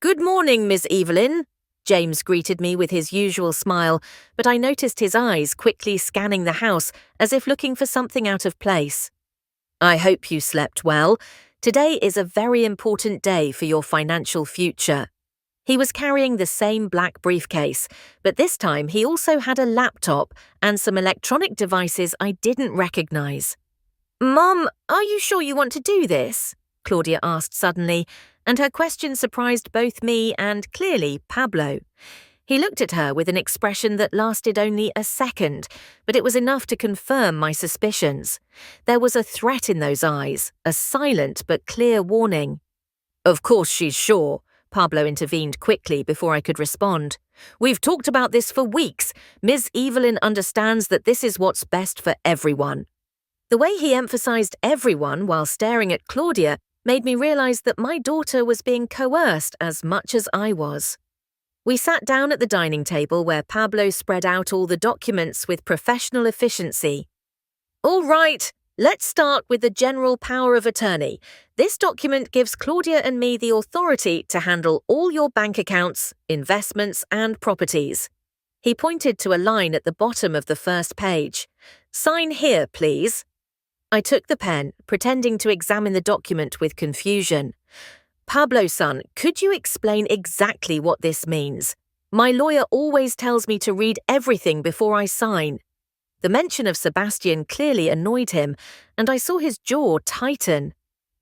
Good morning, Miss Evelyn, James greeted me with his usual smile, but I noticed his eyes quickly scanning the house as if looking for something out of place. I hope you slept well. Today is a very important day for your financial future. He was carrying the same black briefcase, but this time he also had a laptop and some electronic devices I didn't recognize. Mom, are you sure you want to do this? Claudia asked suddenly, and her question surprised both me and, clearly, Pablo. He looked at her with an expression that lasted only a second, but it was enough to confirm my suspicions. There was a threat in those eyes, a silent but clear warning. "Of course she's sure," Pablo intervened quickly before I could respond. "We've talked about this for weeks. Ms. Evelyn understands that this is what's best for everyone." The way he emphasized everyone while staring at Claudia made me realize that my daughter was being coerced as much as I was. We sat down at the dining table where Pablo spread out all the documents with professional efficiency. "All right, let's start with the General Power of Attorney. This document gives Claudia and me the authority to handle all your bank accounts, investments, and properties." He pointed to a line at the bottom of the first page. "Sign here, please." I took the pen, pretending to examine the document with confusion. "Pablo-san, could you explain exactly what this means? My lawyer always tells me to read everything before I sign." The mention of Sebastian clearly annoyed him, and I saw his jaw tighten.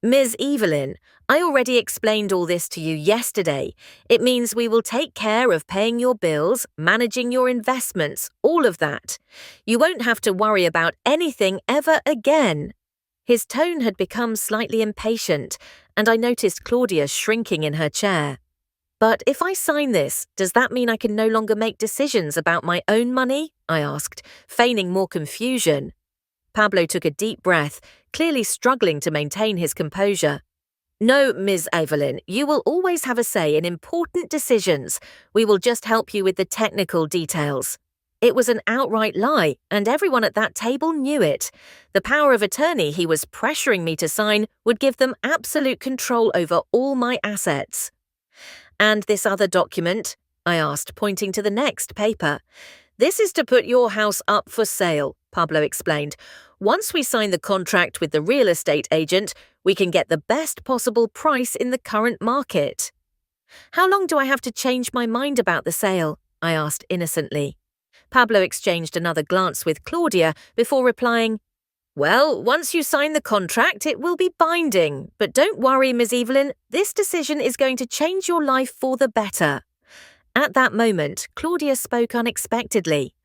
"Ms. Evelyn, I already explained all this to you yesterday. It means we will take care of paying your bills, managing your investments, all of that. You won't have to worry about anything ever again." His tone had become slightly impatient, and I noticed Claudia shrinking in her chair. "But if I sign this, does that mean I can no longer make decisions about my own money?" I asked, feigning more confusion. Pablo took a deep breath, clearly struggling to maintain his composure. "No, Ms. Evelyn, you will always have a say in important decisions. We will just help you with the technical details." It was an outright lie, and everyone at that table knew it. The power of attorney he was pressuring me to sign would give them absolute control over all my assets. "And this other document?" I asked, pointing to the next paper. "This is to put your house up for sale," Pablo explained. "Once we sign the contract with the real estate agent, we can get the best possible price in the current market." "How long do I have to change my mind about the sale?" I asked innocently. Pablo exchanged another glance with Claudia before replying, "Well, once you sign the contract, it will be binding. But don't worry, Ms. Evelyn, this decision is going to change your life for the better." At that moment, Claudia spoke unexpectedly.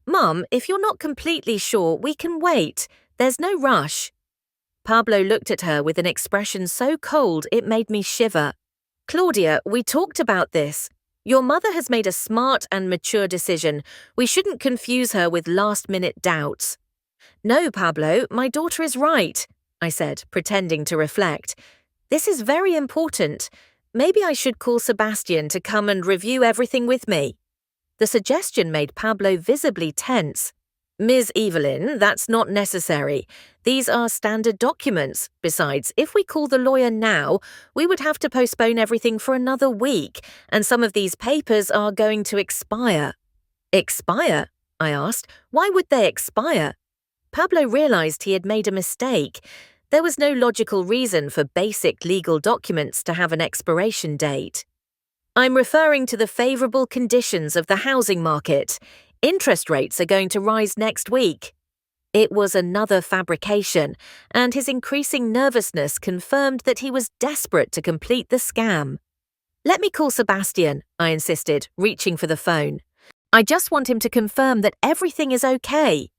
"Mum, if you're not completely sure, we can wait. There's no rush." Pablo looked at her with an expression so cold it made me shiver. "Claudia, we talked about this. Your mother has made a smart and mature decision. We shouldn't confuse her with last-minute doubts." "No, Pablo, my daughter is right," I said, pretending to reflect. "This is very important. Maybe I should call Sebastian to come and review everything with me." The suggestion made Pablo visibly tense. "Ms. Evelyn, that's not necessary. These are standard documents. Besides, if we call the lawyer now, we would have to postpone everything for another week, and some of these papers are going to expire." "Expire?" I asked. "Why would they expire?" Pablo realized he had made a mistake. There was no logical reason for basic legal documents to have an expiration date. "I'm referring to the favorable conditions of the housing market. Interest rates are going to rise next week." It was another fabrication, and his increasing nervousness confirmed that he was desperate to complete the scam. "Let me call Sebastian," I insisted, reaching for the phone. "I just want him to confirm that everything is okay."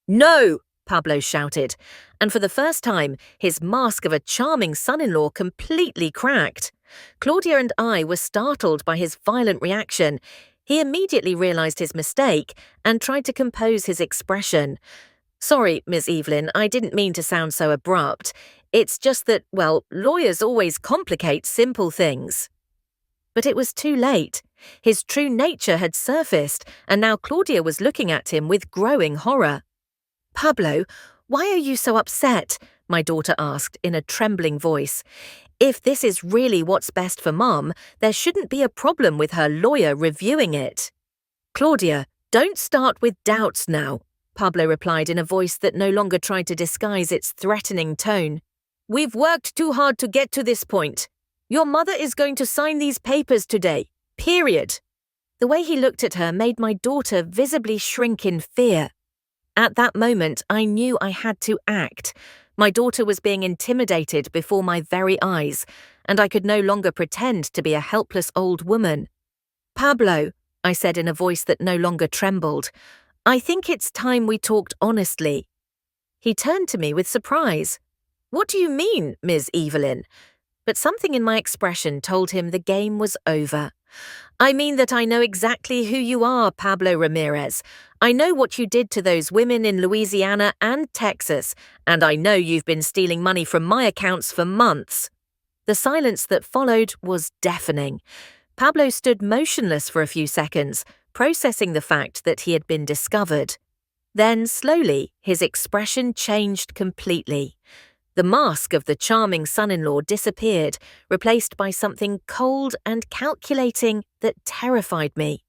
"No!" Pablo shouted, and for the first time, his mask of a charming son-in-law completely cracked. Claudia and I were startled by his violent reaction. He immediately realized his mistake and tried to compose his expression. "Sorry, Ms. Evelyn, I didn't mean to sound so abrupt. It's just that, well, lawyers always complicate simple things." But it was too late. His true nature had surfaced, and now Claudia was looking at him with growing horror. "Pablo, why are you so upset?" my daughter asked in a trembling voice. "If this is really what's best for Mum, there shouldn't be a problem with her lawyer reviewing it." "Claudia, don't start with doubts now," Pablo replied in a voice that no longer tried to disguise its threatening tone. "We've worked too hard to get to this point. Your mother is going to sign these papers today. Period." The way he looked at her made my daughter visibly shrink in fear. At that moment, I knew I had to act. My daughter was being intimidated before my very eyes, and I could no longer pretend to be a helpless old woman. "Pablo," I said in a voice that no longer trembled. "I think it's time we talked honestly." He turned to me with surprise. "What do you mean, Ms. Evelyn?" But something in my expression told him the game was over. "I mean that I know exactly who you are, Pablo Ramirez. I know what you did to those women in Louisiana and Texas, and I know you've been stealing money from my accounts for months." The silence that followed was deafening. Pablo stood motionless for a few seconds, processing the fact that he had been discovered. Then, slowly, his expression changed completely. The mask of the charming son-in-law disappeared, replaced by something cold and calculating that terrified me.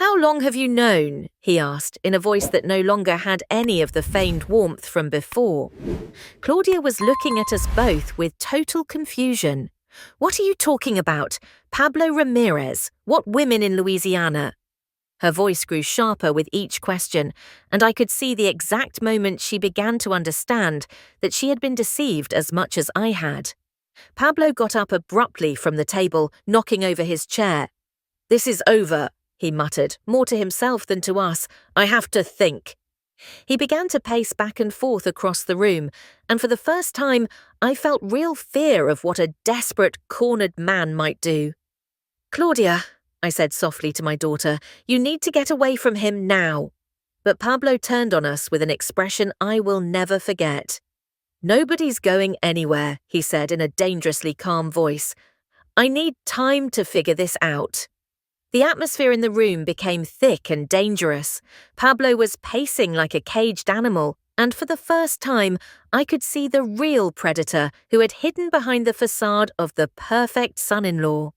"How long have you known?" he asked, in a voice that no longer had any of the feigned warmth from before. Claudia was looking at us both with total confusion. "What are you talking about? Pablo Ramirez? What women in Louisiana?" Her voice grew sharper with each question, and I could see the exact moment she began to understand that she had been deceived as much as I had. Pablo got up abruptly from the table, knocking over his chair. "This is over," he muttered, more to himself than to us. "I have to think." He began to pace back and forth across the room, and for the first time I felt real fear of what a desperate, cornered man might do. "Claudia," I said softly to my daughter, "you need to get away from him now." But Pablo turned on us with an expression I will never forget. "Nobody's going anywhere," he said in a dangerously calm voice. "I need time to figure this out." The atmosphere in the room became thick and dangerous. Pablo was pacing like a caged animal, and for the first time, I could see the real predator who had hidden behind the facade of the perfect son-in-law.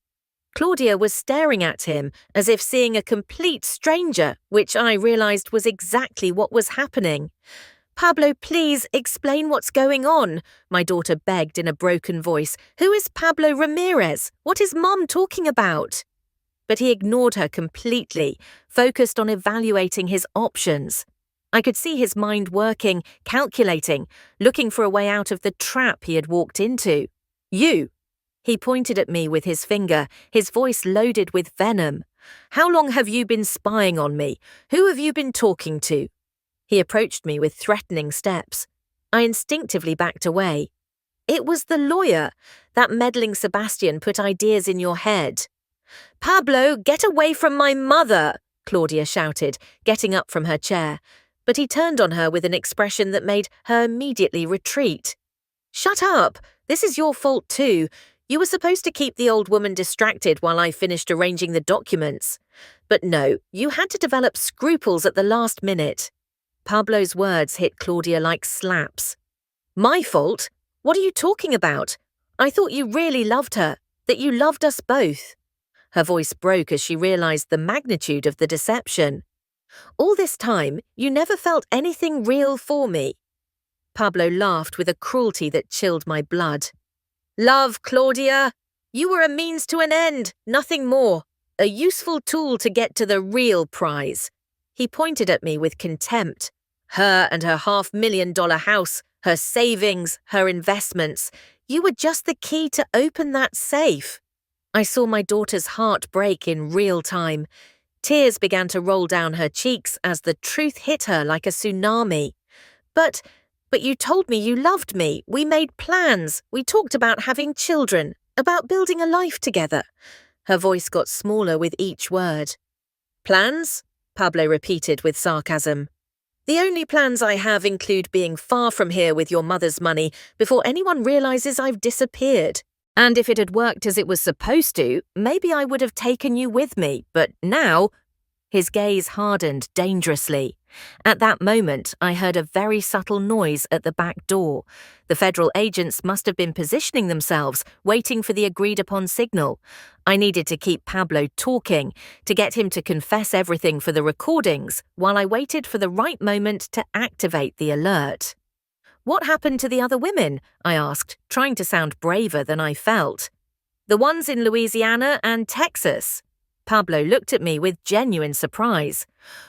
Claudia was staring at him as if seeing a complete stranger, which I realized was exactly what was happening. "Pablo, please explain what's going on," my daughter begged in a broken voice. "Who is Pablo Ramirez? What is Mom talking about?" But he ignored her completely, focused on evaluating his options. I could see his mind working, calculating, looking for a way out of the trap he had walked into. "You!" He pointed at me with his finger, his voice loaded with venom. "How long have you been spying on me? Who have you been talking to?" He approached me with threatening steps. I instinctively backed away. "It was the lawyer. That meddling Sebastian put ideas in your head." "Pablo, get away from my mother!" Claudia shouted, getting up from her chair. But he turned on her with an expression that made her immediately retreat. "Shut up! This is your fault too. You were supposed to keep the old woman distracted while I finished arranging the documents. But no, you had to develop scruples at the last minute." Pablo's words hit Claudia like slaps. "My fault? What are you talking about? I thought you really loved her, that you loved us both." Her voice broke as she realized the magnitude of the deception. "All this time, you never felt anything real for me." Pablo laughed with a cruelty that chilled my blood. "Love, Claudia? You were a means to an end, nothing more. A useful tool to get to the real prize." He pointed at me with contempt. "Her and her $500,000 house, her savings, her investments. You were just the key to open that safe." I saw my daughter's heart break in real time. Tears began to roll down her cheeks as the truth hit her like a tsunami. But you told me you loved me. We made plans. We talked about having children, about building a life together." Her voice got smaller with each word. "Plans?" Pablo repeated with sarcasm. "The only plans I have include being far from here with your mother's money before anyone realizes I've disappeared. And if it had worked as it was supposed to, maybe I would have taken you with me, but now—" His gaze hardened dangerously. At that moment, I heard a very subtle noise at the back door. The federal agents must have been positioning themselves, waiting for the agreed-upon signal. I needed to keep Pablo talking, to get him to confess everything for the recordings, while I waited for the right moment to activate the alert. "What happened to the other women?" I asked, trying to sound braver than I felt. "The ones in Louisiana and Texas." Pablo looked at me with genuine surprise.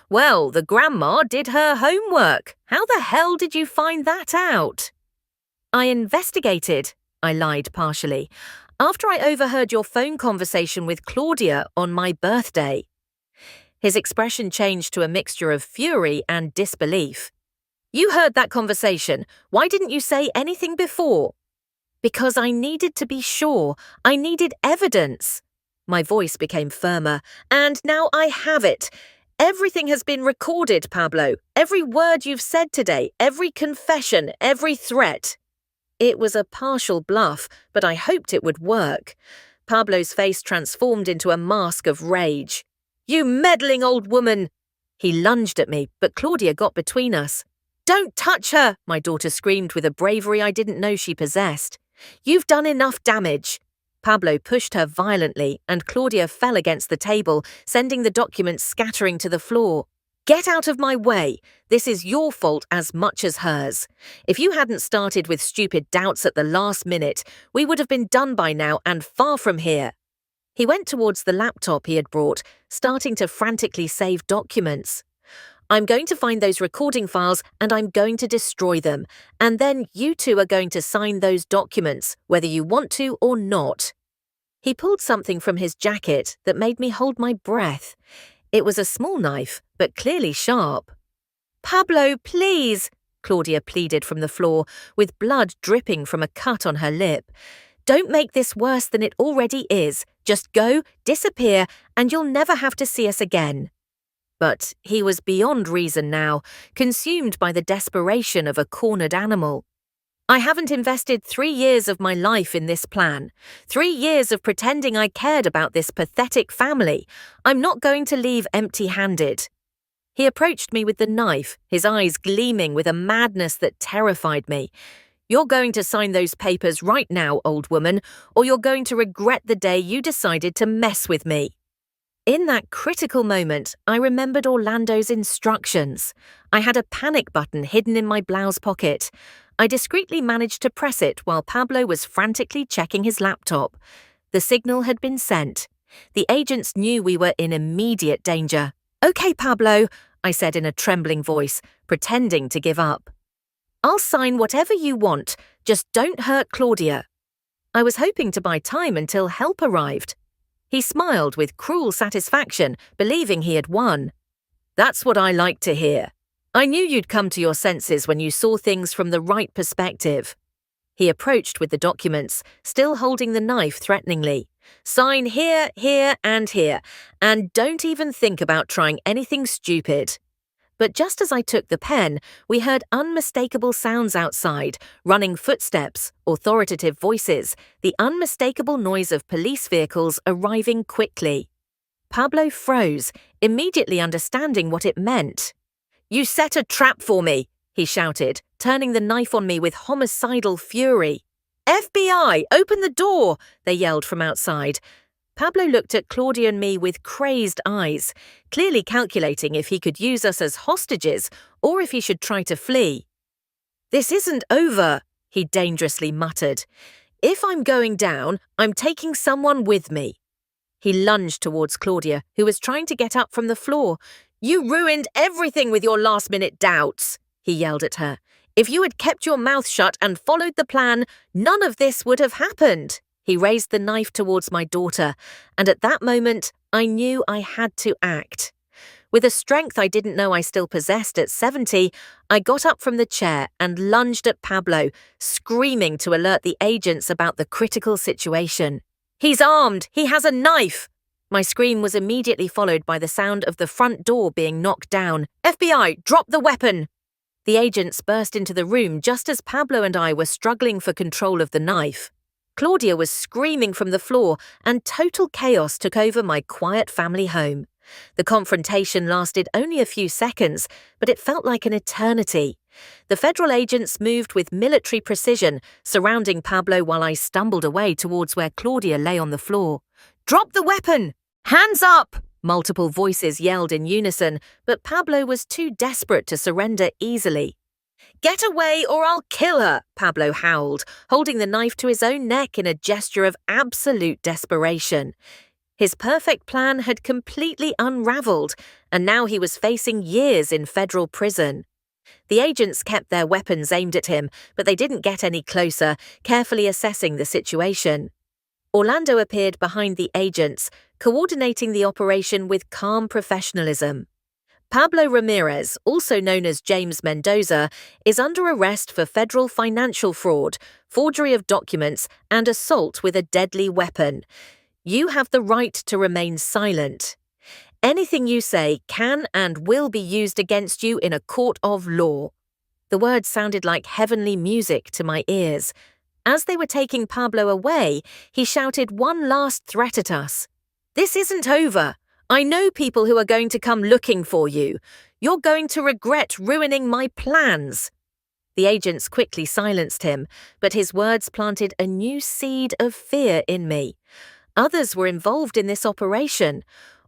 "Well, the grandma did her homework. How the hell did you find that out?" "I investigated," I lied partially, "after I overheard your phone conversation with Claudia on my birthday." His expression changed to a mixture of fury and disbelief. "You heard that conversation. Why didn't you say anything before?" "Because I needed to be sure. I needed evidence." My voice became firmer. "And now I have it. Everything has been recorded, Pablo. Every word you've said today, every confession, every threat." It was a partial bluff, but I hoped it would work. Pablo's face transformed into a mask of rage. "You meddling old woman!" He lunged at me, but Claudia got between us. "Don't touch her!" my daughter screamed with a bravery I didn't know she possessed. "You've done enough damage." Pablo pushed her violently, and Claudia fell against the table, sending the documents scattering to the floor. "Get out of my way. This is your fault as much as hers. If you hadn't started with stupid doubts at the last minute, we would have been done by now and far from here." He went towards the laptop he had brought, starting to frantically save documents. "I'm going to find those recording files and I'm going to destroy them. And then you two are going to sign those documents, whether you want to or not." He pulled something from his jacket that made me hold my breath. It was a small knife, but clearly sharp. "Pablo, please," Claudia pleaded from the floor, with blood dripping from a cut on her lip. "Don't make this worse than it already is. Just go, disappear, and you'll never have to see us again." But he was beyond reason now, consumed by the desperation of a cornered animal. "I haven't invested 3 years of my life in this plan. 3 years of pretending I cared about this pathetic family. I'm not going to leave empty-handed." He approached me with the knife, his eyes gleaming with a madness that terrified me. "You're going to sign those papers right now, old woman, or you're going to regret the day you decided to mess with me." In that critical moment, I remembered Orlando's instructions. I had a panic button hidden in my blouse pocket. I discreetly managed to press it while Pablo was frantically checking his laptop. The signal had been sent. The agents knew we were in immediate danger. "Okay, Pablo," I said in a trembling voice, pretending to give up. "I'll sign whatever you want. Just don't hurt Claudia." I was hoping to buy time until help arrived. He smiled with cruel satisfaction, believing he had won. "That's what I like to hear. I knew you'd come to your senses when you saw things from the right perspective." He approached with the documents, still holding the knife threateningly. "Sign here, here, and here, and don't even think about trying anything stupid." But just as I took the pen, we heard unmistakable sounds outside, running footsteps, authoritative voices, the unmistakable noise of police vehicles arriving quickly. Pablo froze, immediately understanding what it meant. "You set a trap for me," he shouted, turning the knife on me with homicidal fury. "FBI, open the door!" they yelled from outside. Pablo looked at Claudia and me with crazed eyes, clearly calculating if he could use us as hostages or if he should try to flee. "This isn't over," he dangerously muttered. "If I'm going down, I'm taking someone with me." He lunged towards Claudia, who was trying to get up from the floor. "You ruined everything with your last-minute doubts," he yelled at her. "If you had kept your mouth shut and followed the plan, none of this would have happened." He raised the knife towards my daughter, and at that moment, I knew I had to act. With a strength I didn't know I still possessed at 70, I got up from the chair and lunged at Pablo, screaming to alert the agents about the critical situation. "He's armed! He has a knife!" My scream was immediately followed by the sound of the front door being knocked down. "FBI, drop the weapon!" The agents burst into the room just as Pablo and I were struggling for control of the knife. Claudia was screaming from the floor, and total chaos took over my quiet family home. The confrontation lasted only a few seconds, but it felt like an eternity. The federal agents moved with military precision, surrounding Pablo while I stumbled away towards where Claudia lay on the floor. "Drop the weapon! Hands up!" Multiple voices yelled in unison, but Pablo was too desperate to surrender easily. "Get away or I'll kill her," Pablo howled, holding the knife to his own neck in a gesture of absolute desperation. His perfect plan had completely unraveled, and now he was facing years in federal prison. The agents kept their weapons aimed at him, but they didn't get any closer, carefully assessing the situation. Orlando appeared behind the agents, coordinating the operation with calm professionalism. Pablo Ramirez, also known as James Mendoza, is under arrest for federal financial fraud, forgery of documents, and assault with a deadly weapon. You have the right to remain silent. Anything you say can and will be used against you in a court of law. The words sounded like heavenly music to my ears. As they were taking Pablo away, he shouted one last threat at us. "This isn't over. I know people who are going to come looking for you. You're going to regret ruining my plans." The agents quickly silenced him, but his words planted a new seed of fear in me. Others were involved in this operation.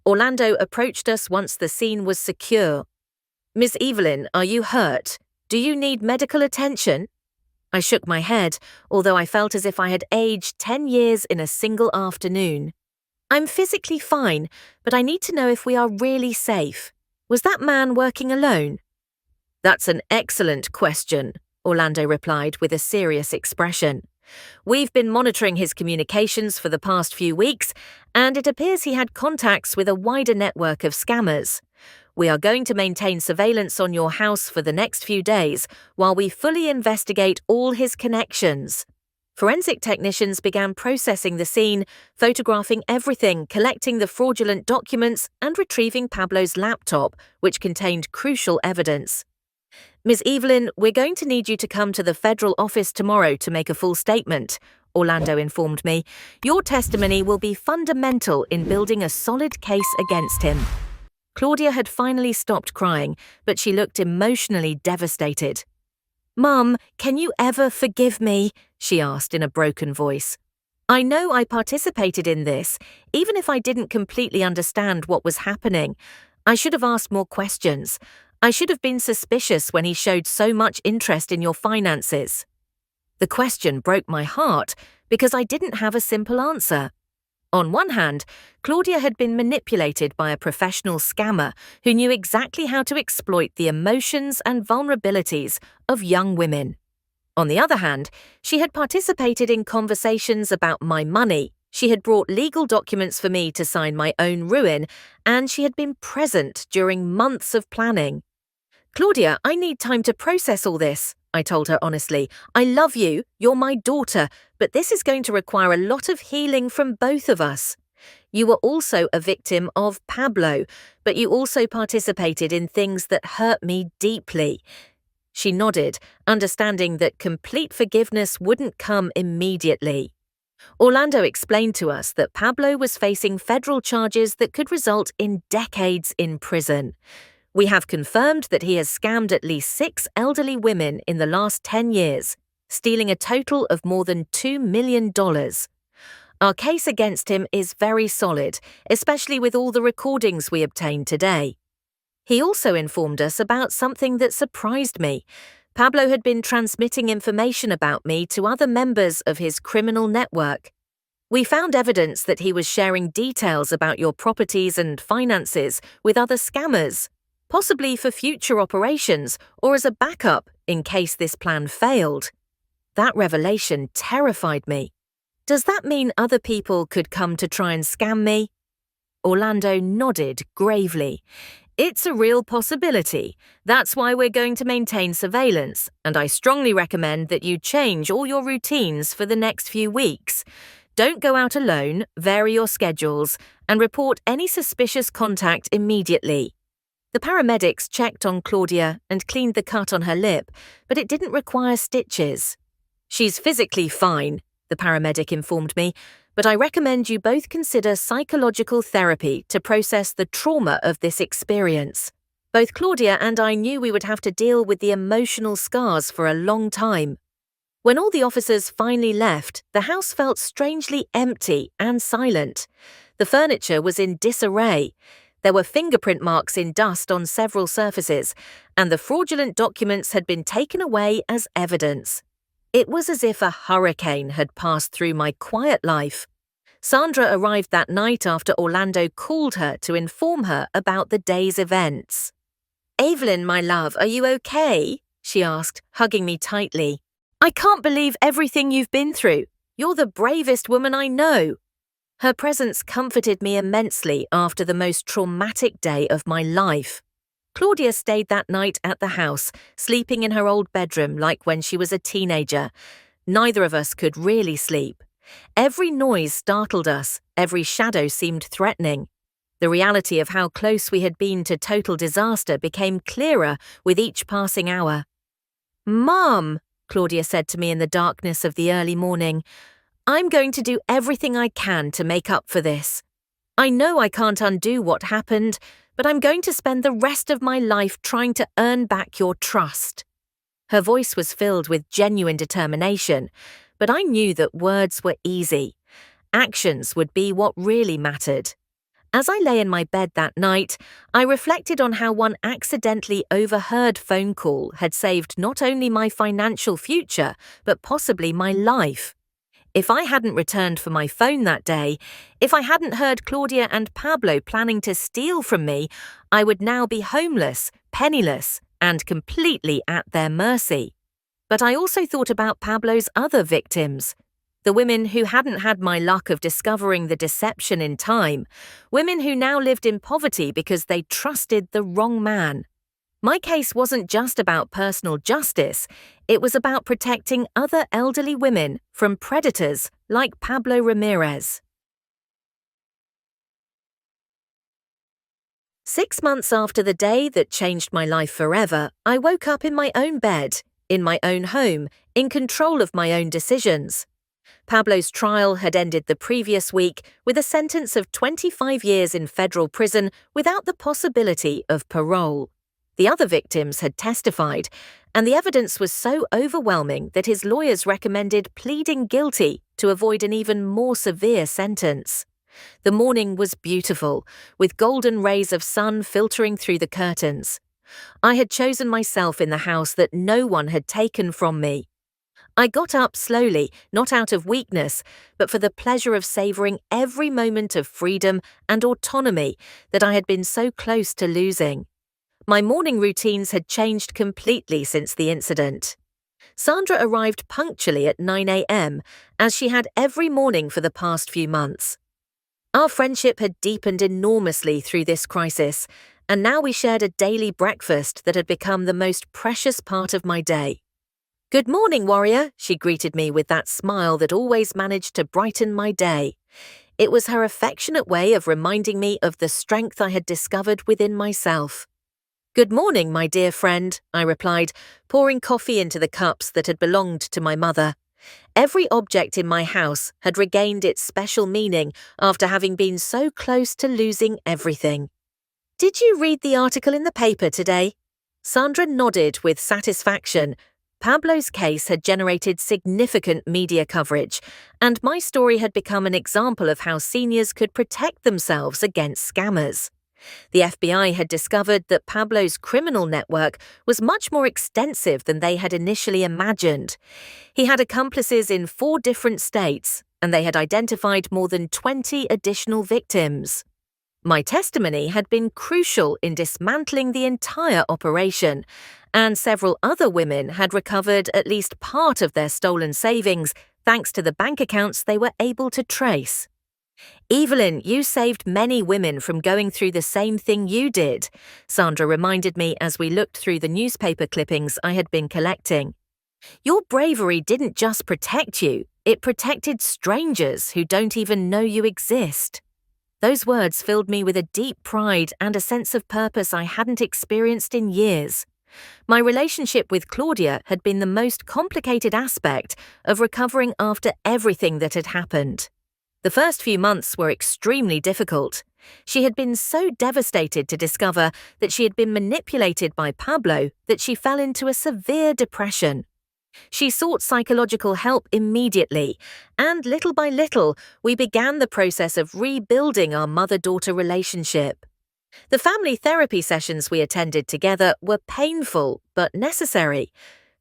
Orlando approached us once the scene was secure. "Miss Evelyn, are you hurt? Do you need medical attention?" I shook my head, although I felt as if I had aged 10 years in a single afternoon. "I'm physically fine, but I need to know if we are really safe. Was that man working alone?" "That's an excellent question," Orlando replied with a serious expression. "We've been monitoring his communications for the past few weeks, and it appears he had contacts with a wider network of scammers. We are going to maintain surveillance on your house for the next few days while we fully investigate all his connections." Forensic technicians began processing the scene, photographing everything, collecting the fraudulent documents, and retrieving Pablo's laptop, which contained crucial evidence. "Ms. Evelyn, we're going to need you to come to the federal office tomorrow to make a full statement," Orlando informed me. "Your testimony will be fundamental in building a solid case against him." Claudia had finally stopped crying, but she looked emotionally devastated. "Mum, can you ever forgive me?" she asked in a broken voice. "I know I participated in this, even if I didn't completely understand what was happening. I should have asked more questions. I should have been suspicious when he showed so much interest in your finances." The question broke my heart because I didn't have a simple answer. On one hand, Claudia had been manipulated by a professional scammer who knew exactly how to exploit the emotions and vulnerabilities of young women. On the other hand, she had participated in conversations about my money, she had brought legal documents for me to sign my own ruin, and she had been present during months of planning. "Claudia, I need time to process all this," I told her honestly. "I love you, you're my daughter, but this is going to require a lot of healing from both of us. You were also a victim of Pablo, but you also participated in things that hurt me deeply." She nodded, understanding that complete forgiveness wouldn't come immediately. Orlando explained to us that Pablo was facing federal charges that could result in decades in prison. "We have confirmed that he has scammed at least 6 elderly women in the last 10 years, stealing a total of more than $2 million. Our case against him is very solid, especially with all the recordings we obtained today." He also informed us about something that surprised me. Pablo had been transmitting information about me to other members of his criminal network. "We found evidence that he was sharing details about your properties and finances with other scammers, possibly for future operations or as a backup in case this plan failed." That revelation terrified me. "Does that mean other people could come to try and scam me?" Orlando nodded gravely. "It's a real possibility. That's why we're going to maintain surveillance, and I strongly recommend that you change all your routines for the next few weeks. Don't go out alone, vary your schedules, and report any suspicious contact immediately." The paramedics checked on Claudia and cleaned the cut on her lip, but it didn't require stitches. "She's physically fine," the paramedic informed me, "but I recommend you both consider psychological therapy to process the trauma of this experience." Both Claudia and I knew we would have to deal with the emotional scars for a long time. When all the officers finally left, the house felt strangely empty and silent. The furniture was in disarray. There were fingerprint marks in dust on several surfaces, and the fraudulent documents had been taken away as evidence. It was as if a hurricane had passed through my quiet life. Sandra arrived that night after Orlando called her to inform her about the day's events. "Evelyn, my love, are you okay?" she asked, hugging me tightly. "I can't believe everything you've been through. You're the bravest woman I know." Her presence comforted me immensely after the most traumatic day of my life. Claudia stayed that night at the house, sleeping in her old bedroom like when she was a teenager. Neither of us could really sleep. Every noise startled us, every shadow seemed threatening. The reality of how close we had been to total disaster became clearer with each passing hour. "Mom," Claudia said to me in the darkness of the early morning, "I'm going to do everything I can to make up for this. I know I can't undo what happened, but I'm going to spend the rest of my life trying to earn back your trust." Her voice was filled with genuine determination, but I knew that words were easy. Actions would be what really mattered. As I lay in my bed that night, I reflected on how one accidentally overheard phone call had saved not only my financial future, but possibly my life. If I hadn't returned for my phone that day, if I hadn't heard Claudia and Pablo planning to steal from me, I would now be homeless, penniless, and completely at their mercy. But I also thought about Pablo's other victims. The women who hadn't had my luck of discovering the deception in time, women who now lived in poverty because they trusted the wrong man. My case wasn't just about personal justice, it was about protecting other elderly women from predators like Pablo Ramirez. 6 months after the day that changed my life forever, I woke up in my own bed, in my own home, in control of my own decisions. Pablo's trial had ended the previous week with a sentence of 25 years in federal prison without the possibility of parole. The other victims had testified, and the evidence was so overwhelming that his lawyers recommended pleading guilty to avoid an even more severe sentence. The morning was beautiful, with golden rays of sun filtering through the curtains. I had chosen myself in the house that no one had taken from me. I got up slowly, not out of weakness, but for the pleasure of savouring every moment of freedom and autonomy that I had been so close to losing. My morning routines had changed completely since the incident. Sandra arrived punctually at 9 a.m., as she had every morning for the past few months. Our friendship had deepened enormously through this crisis, and now we shared a daily breakfast that had become the most precious part of my day. "Good morning, warrior," she greeted me with that smile that always managed to brighten my day. It was her affectionate way of reminding me of the strength I had discovered within myself. "Good morning, my dear friend," I replied, pouring coffee into the cups that had belonged to my mother. Every object in my house had regained its special meaning after having been so close to losing everything. "Did you read the article in the paper today?" Sandra nodded with satisfaction. Pablo's case had generated significant media coverage, and my story had become an example of how seniors could protect themselves against scammers. The FBI had discovered that Pablo's criminal network was much more extensive than they had initially imagined. He had accomplices in 4 different states, and they had identified more than 20 additional victims. My testimony had been crucial in dismantling the entire operation, and several other women had recovered at least part of their stolen savings thanks to the bank accounts they were able to trace. "Evelyn, you saved many women from going through the same thing you did," Sandra reminded me as we looked through the newspaper clippings I had been collecting. "Your bravery didn't just protect you, it protected strangers who don't even know you exist." Those words filled me with a deep pride and a sense of purpose I hadn't experienced in years. My relationship with Claudia had been the most complicated aspect of recovering after everything that had happened. The first few months were extremely difficult. She had been so devastated to discover that she had been manipulated by Pablo that she fell into a severe depression. She sought psychological help immediately, and little by little, we began the process of rebuilding our mother-daughter relationship. The family therapy sessions we attended together were painful but necessary.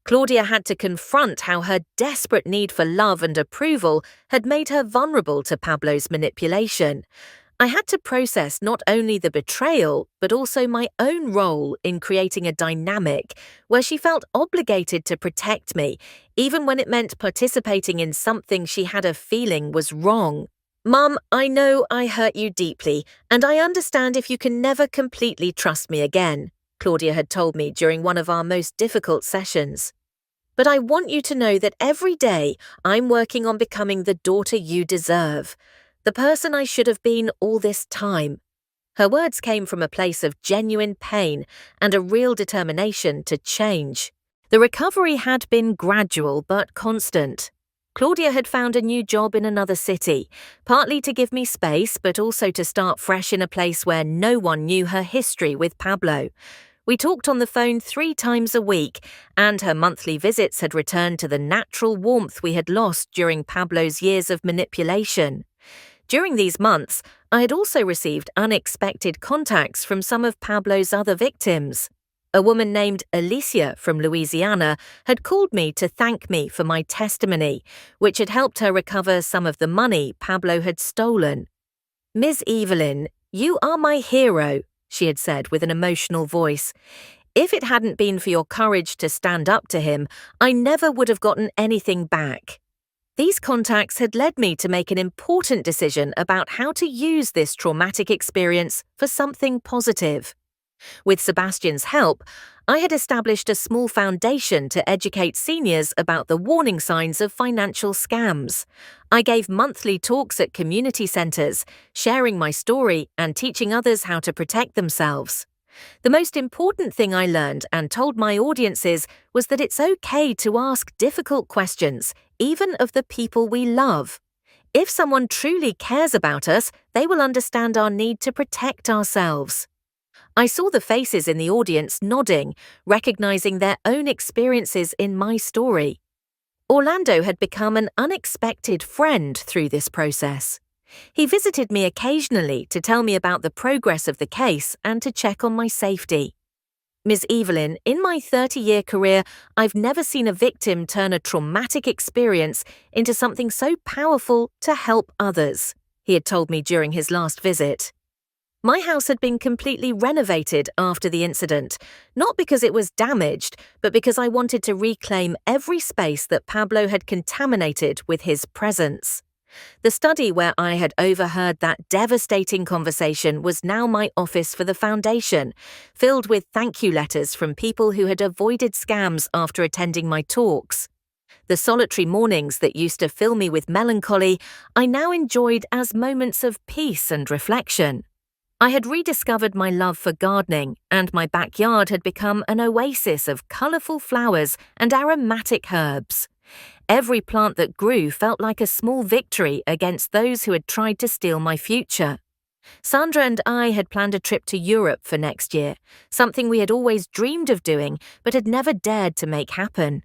Claudia had to confront how her desperate need for love and approval had made her vulnerable to Pablo's manipulation. I had to process not only the betrayal, but also my own role in creating a dynamic where she felt obligated to protect me, even when it meant participating in something she had a feeling was wrong. Mum, I know I hurt you deeply, and I understand if you can never completely trust me again, Claudia had told me during one of our most difficult sessions. But I want you to know that every day I'm working on becoming the daughter you deserve, the person I should have been all this time. Her words came from a place of genuine pain and a real determination to change. The recovery had been gradual but constant. Claudia had found a new job in another city, partly to give me space but also to start fresh in a place where no one knew her history with Pablo. We talked on the phone 3 times a week, and her monthly visits had returned to the natural warmth we had lost during Pablo's years of manipulation. During these months, I had also received unexpected contacts from some of Pablo's other victims. A woman named Alicia from Louisiana had called me to thank me for my testimony, which had helped her recover some of the money Pablo had stolen. "Ms. Evelyn, you are my hero," she had said with an emotional voice. "If it hadn't been for your courage to stand up to him, I never would have gotten anything back." These contacts had led me to make an important decision about how to use this traumatic experience for something positive. With Sebastian's help, I had established a small foundation to educate seniors about the warning signs of financial scams. I gave monthly talks at community centres, sharing my story and teaching others how to protect themselves. The most important thing I learned and told my audiences was that it's okay to ask difficult questions, even of the people we love. If someone truly cares about us, they will understand our need to protect ourselves. I saw the faces in the audience nodding, recognizing their own experiences in my story. Orlando had become an unexpected friend through this process. He visited me occasionally to tell me about the progress of the case and to check on my safety. "Ms. Evelyn, in my 30-year career, I've never seen a victim turn a traumatic experience into something so powerful to help others," he had told me during his last visit. My house had been completely renovated after the incident, not because it was damaged, but because I wanted to reclaim every space that Pablo had contaminated with his presence. The study where I had overheard that devastating conversation was now my office for the foundation, filled with thank you letters from people who had avoided scams after attending my talks. The solitary mornings that used to fill me with melancholy, I now enjoyed as moments of peace and reflection. I had rediscovered my love for gardening, and my backyard had become an oasis of colourful flowers and aromatic herbs. Every plant that grew felt like a small victory against those who had tried to steal my future. Sandra and I had planned a trip to Europe for next year, something we had always dreamed of doing but had never dared to make happen.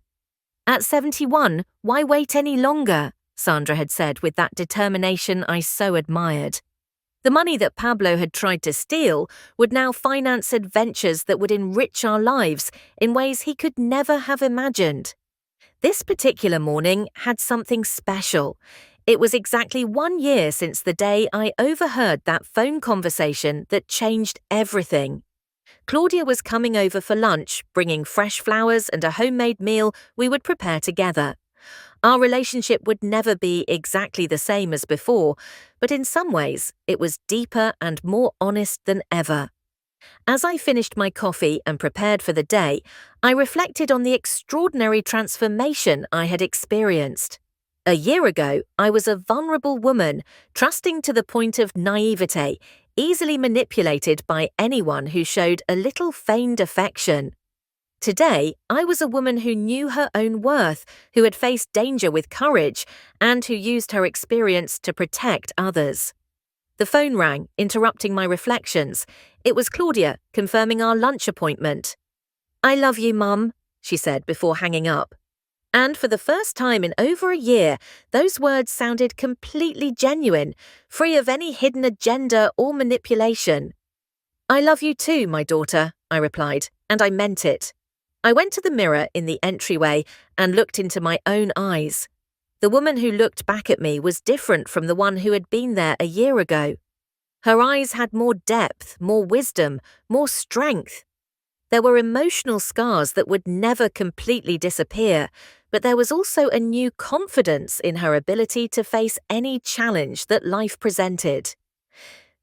"At 71, why wait any longer?" Sandra had said with that determination I so admired. The money that Pablo had tried to steal would now finance adventures that would enrich our lives in ways he could never have imagined. This particular morning had something special. It was exactly 1 year since the day I overheard that phone conversation that changed everything. Claudia was coming over for lunch, bringing fresh flowers and a homemade meal we would prepare together. Our relationship would never be exactly the same as before, but in some ways it was deeper and more honest than ever. As I finished my coffee and prepared for the day, I reflected on the extraordinary transformation I had experienced. A year ago, I was a vulnerable woman, trusting to the point of naivete, easily manipulated by anyone who showed a little feigned affection. Today, I was a woman who knew her own worth, who had faced danger with courage, and who used her experience to protect others. The phone rang, interrupting my reflections. It was Claudia, confirming our lunch appointment. "I love you, Mum," she said before hanging up. And for the first time in over a year, those words sounded completely genuine, free of any hidden agenda or manipulation. "I love you too, my daughter," I replied, and I meant it. I went to the mirror in the entryway and looked into my own eyes. The woman who looked back at me was different from the one who had been there a year ago. Her eyes had more depth, more wisdom, more strength. There were emotional scars that would never completely disappear, but there was also a new confidence in her ability to face any challenge that life presented.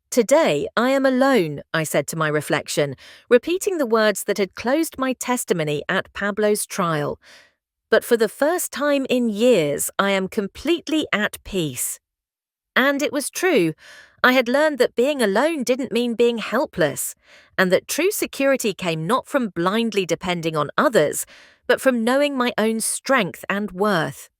Today, I am alone, I said to my reflection, repeating the words that had closed my testimony at Pablo's trial. But for the first time in years, I am completely at peace. And it was true. I had learned that being alone didn't mean being helpless, and that true security came not from blindly depending on others, but from knowing my own strength and worth.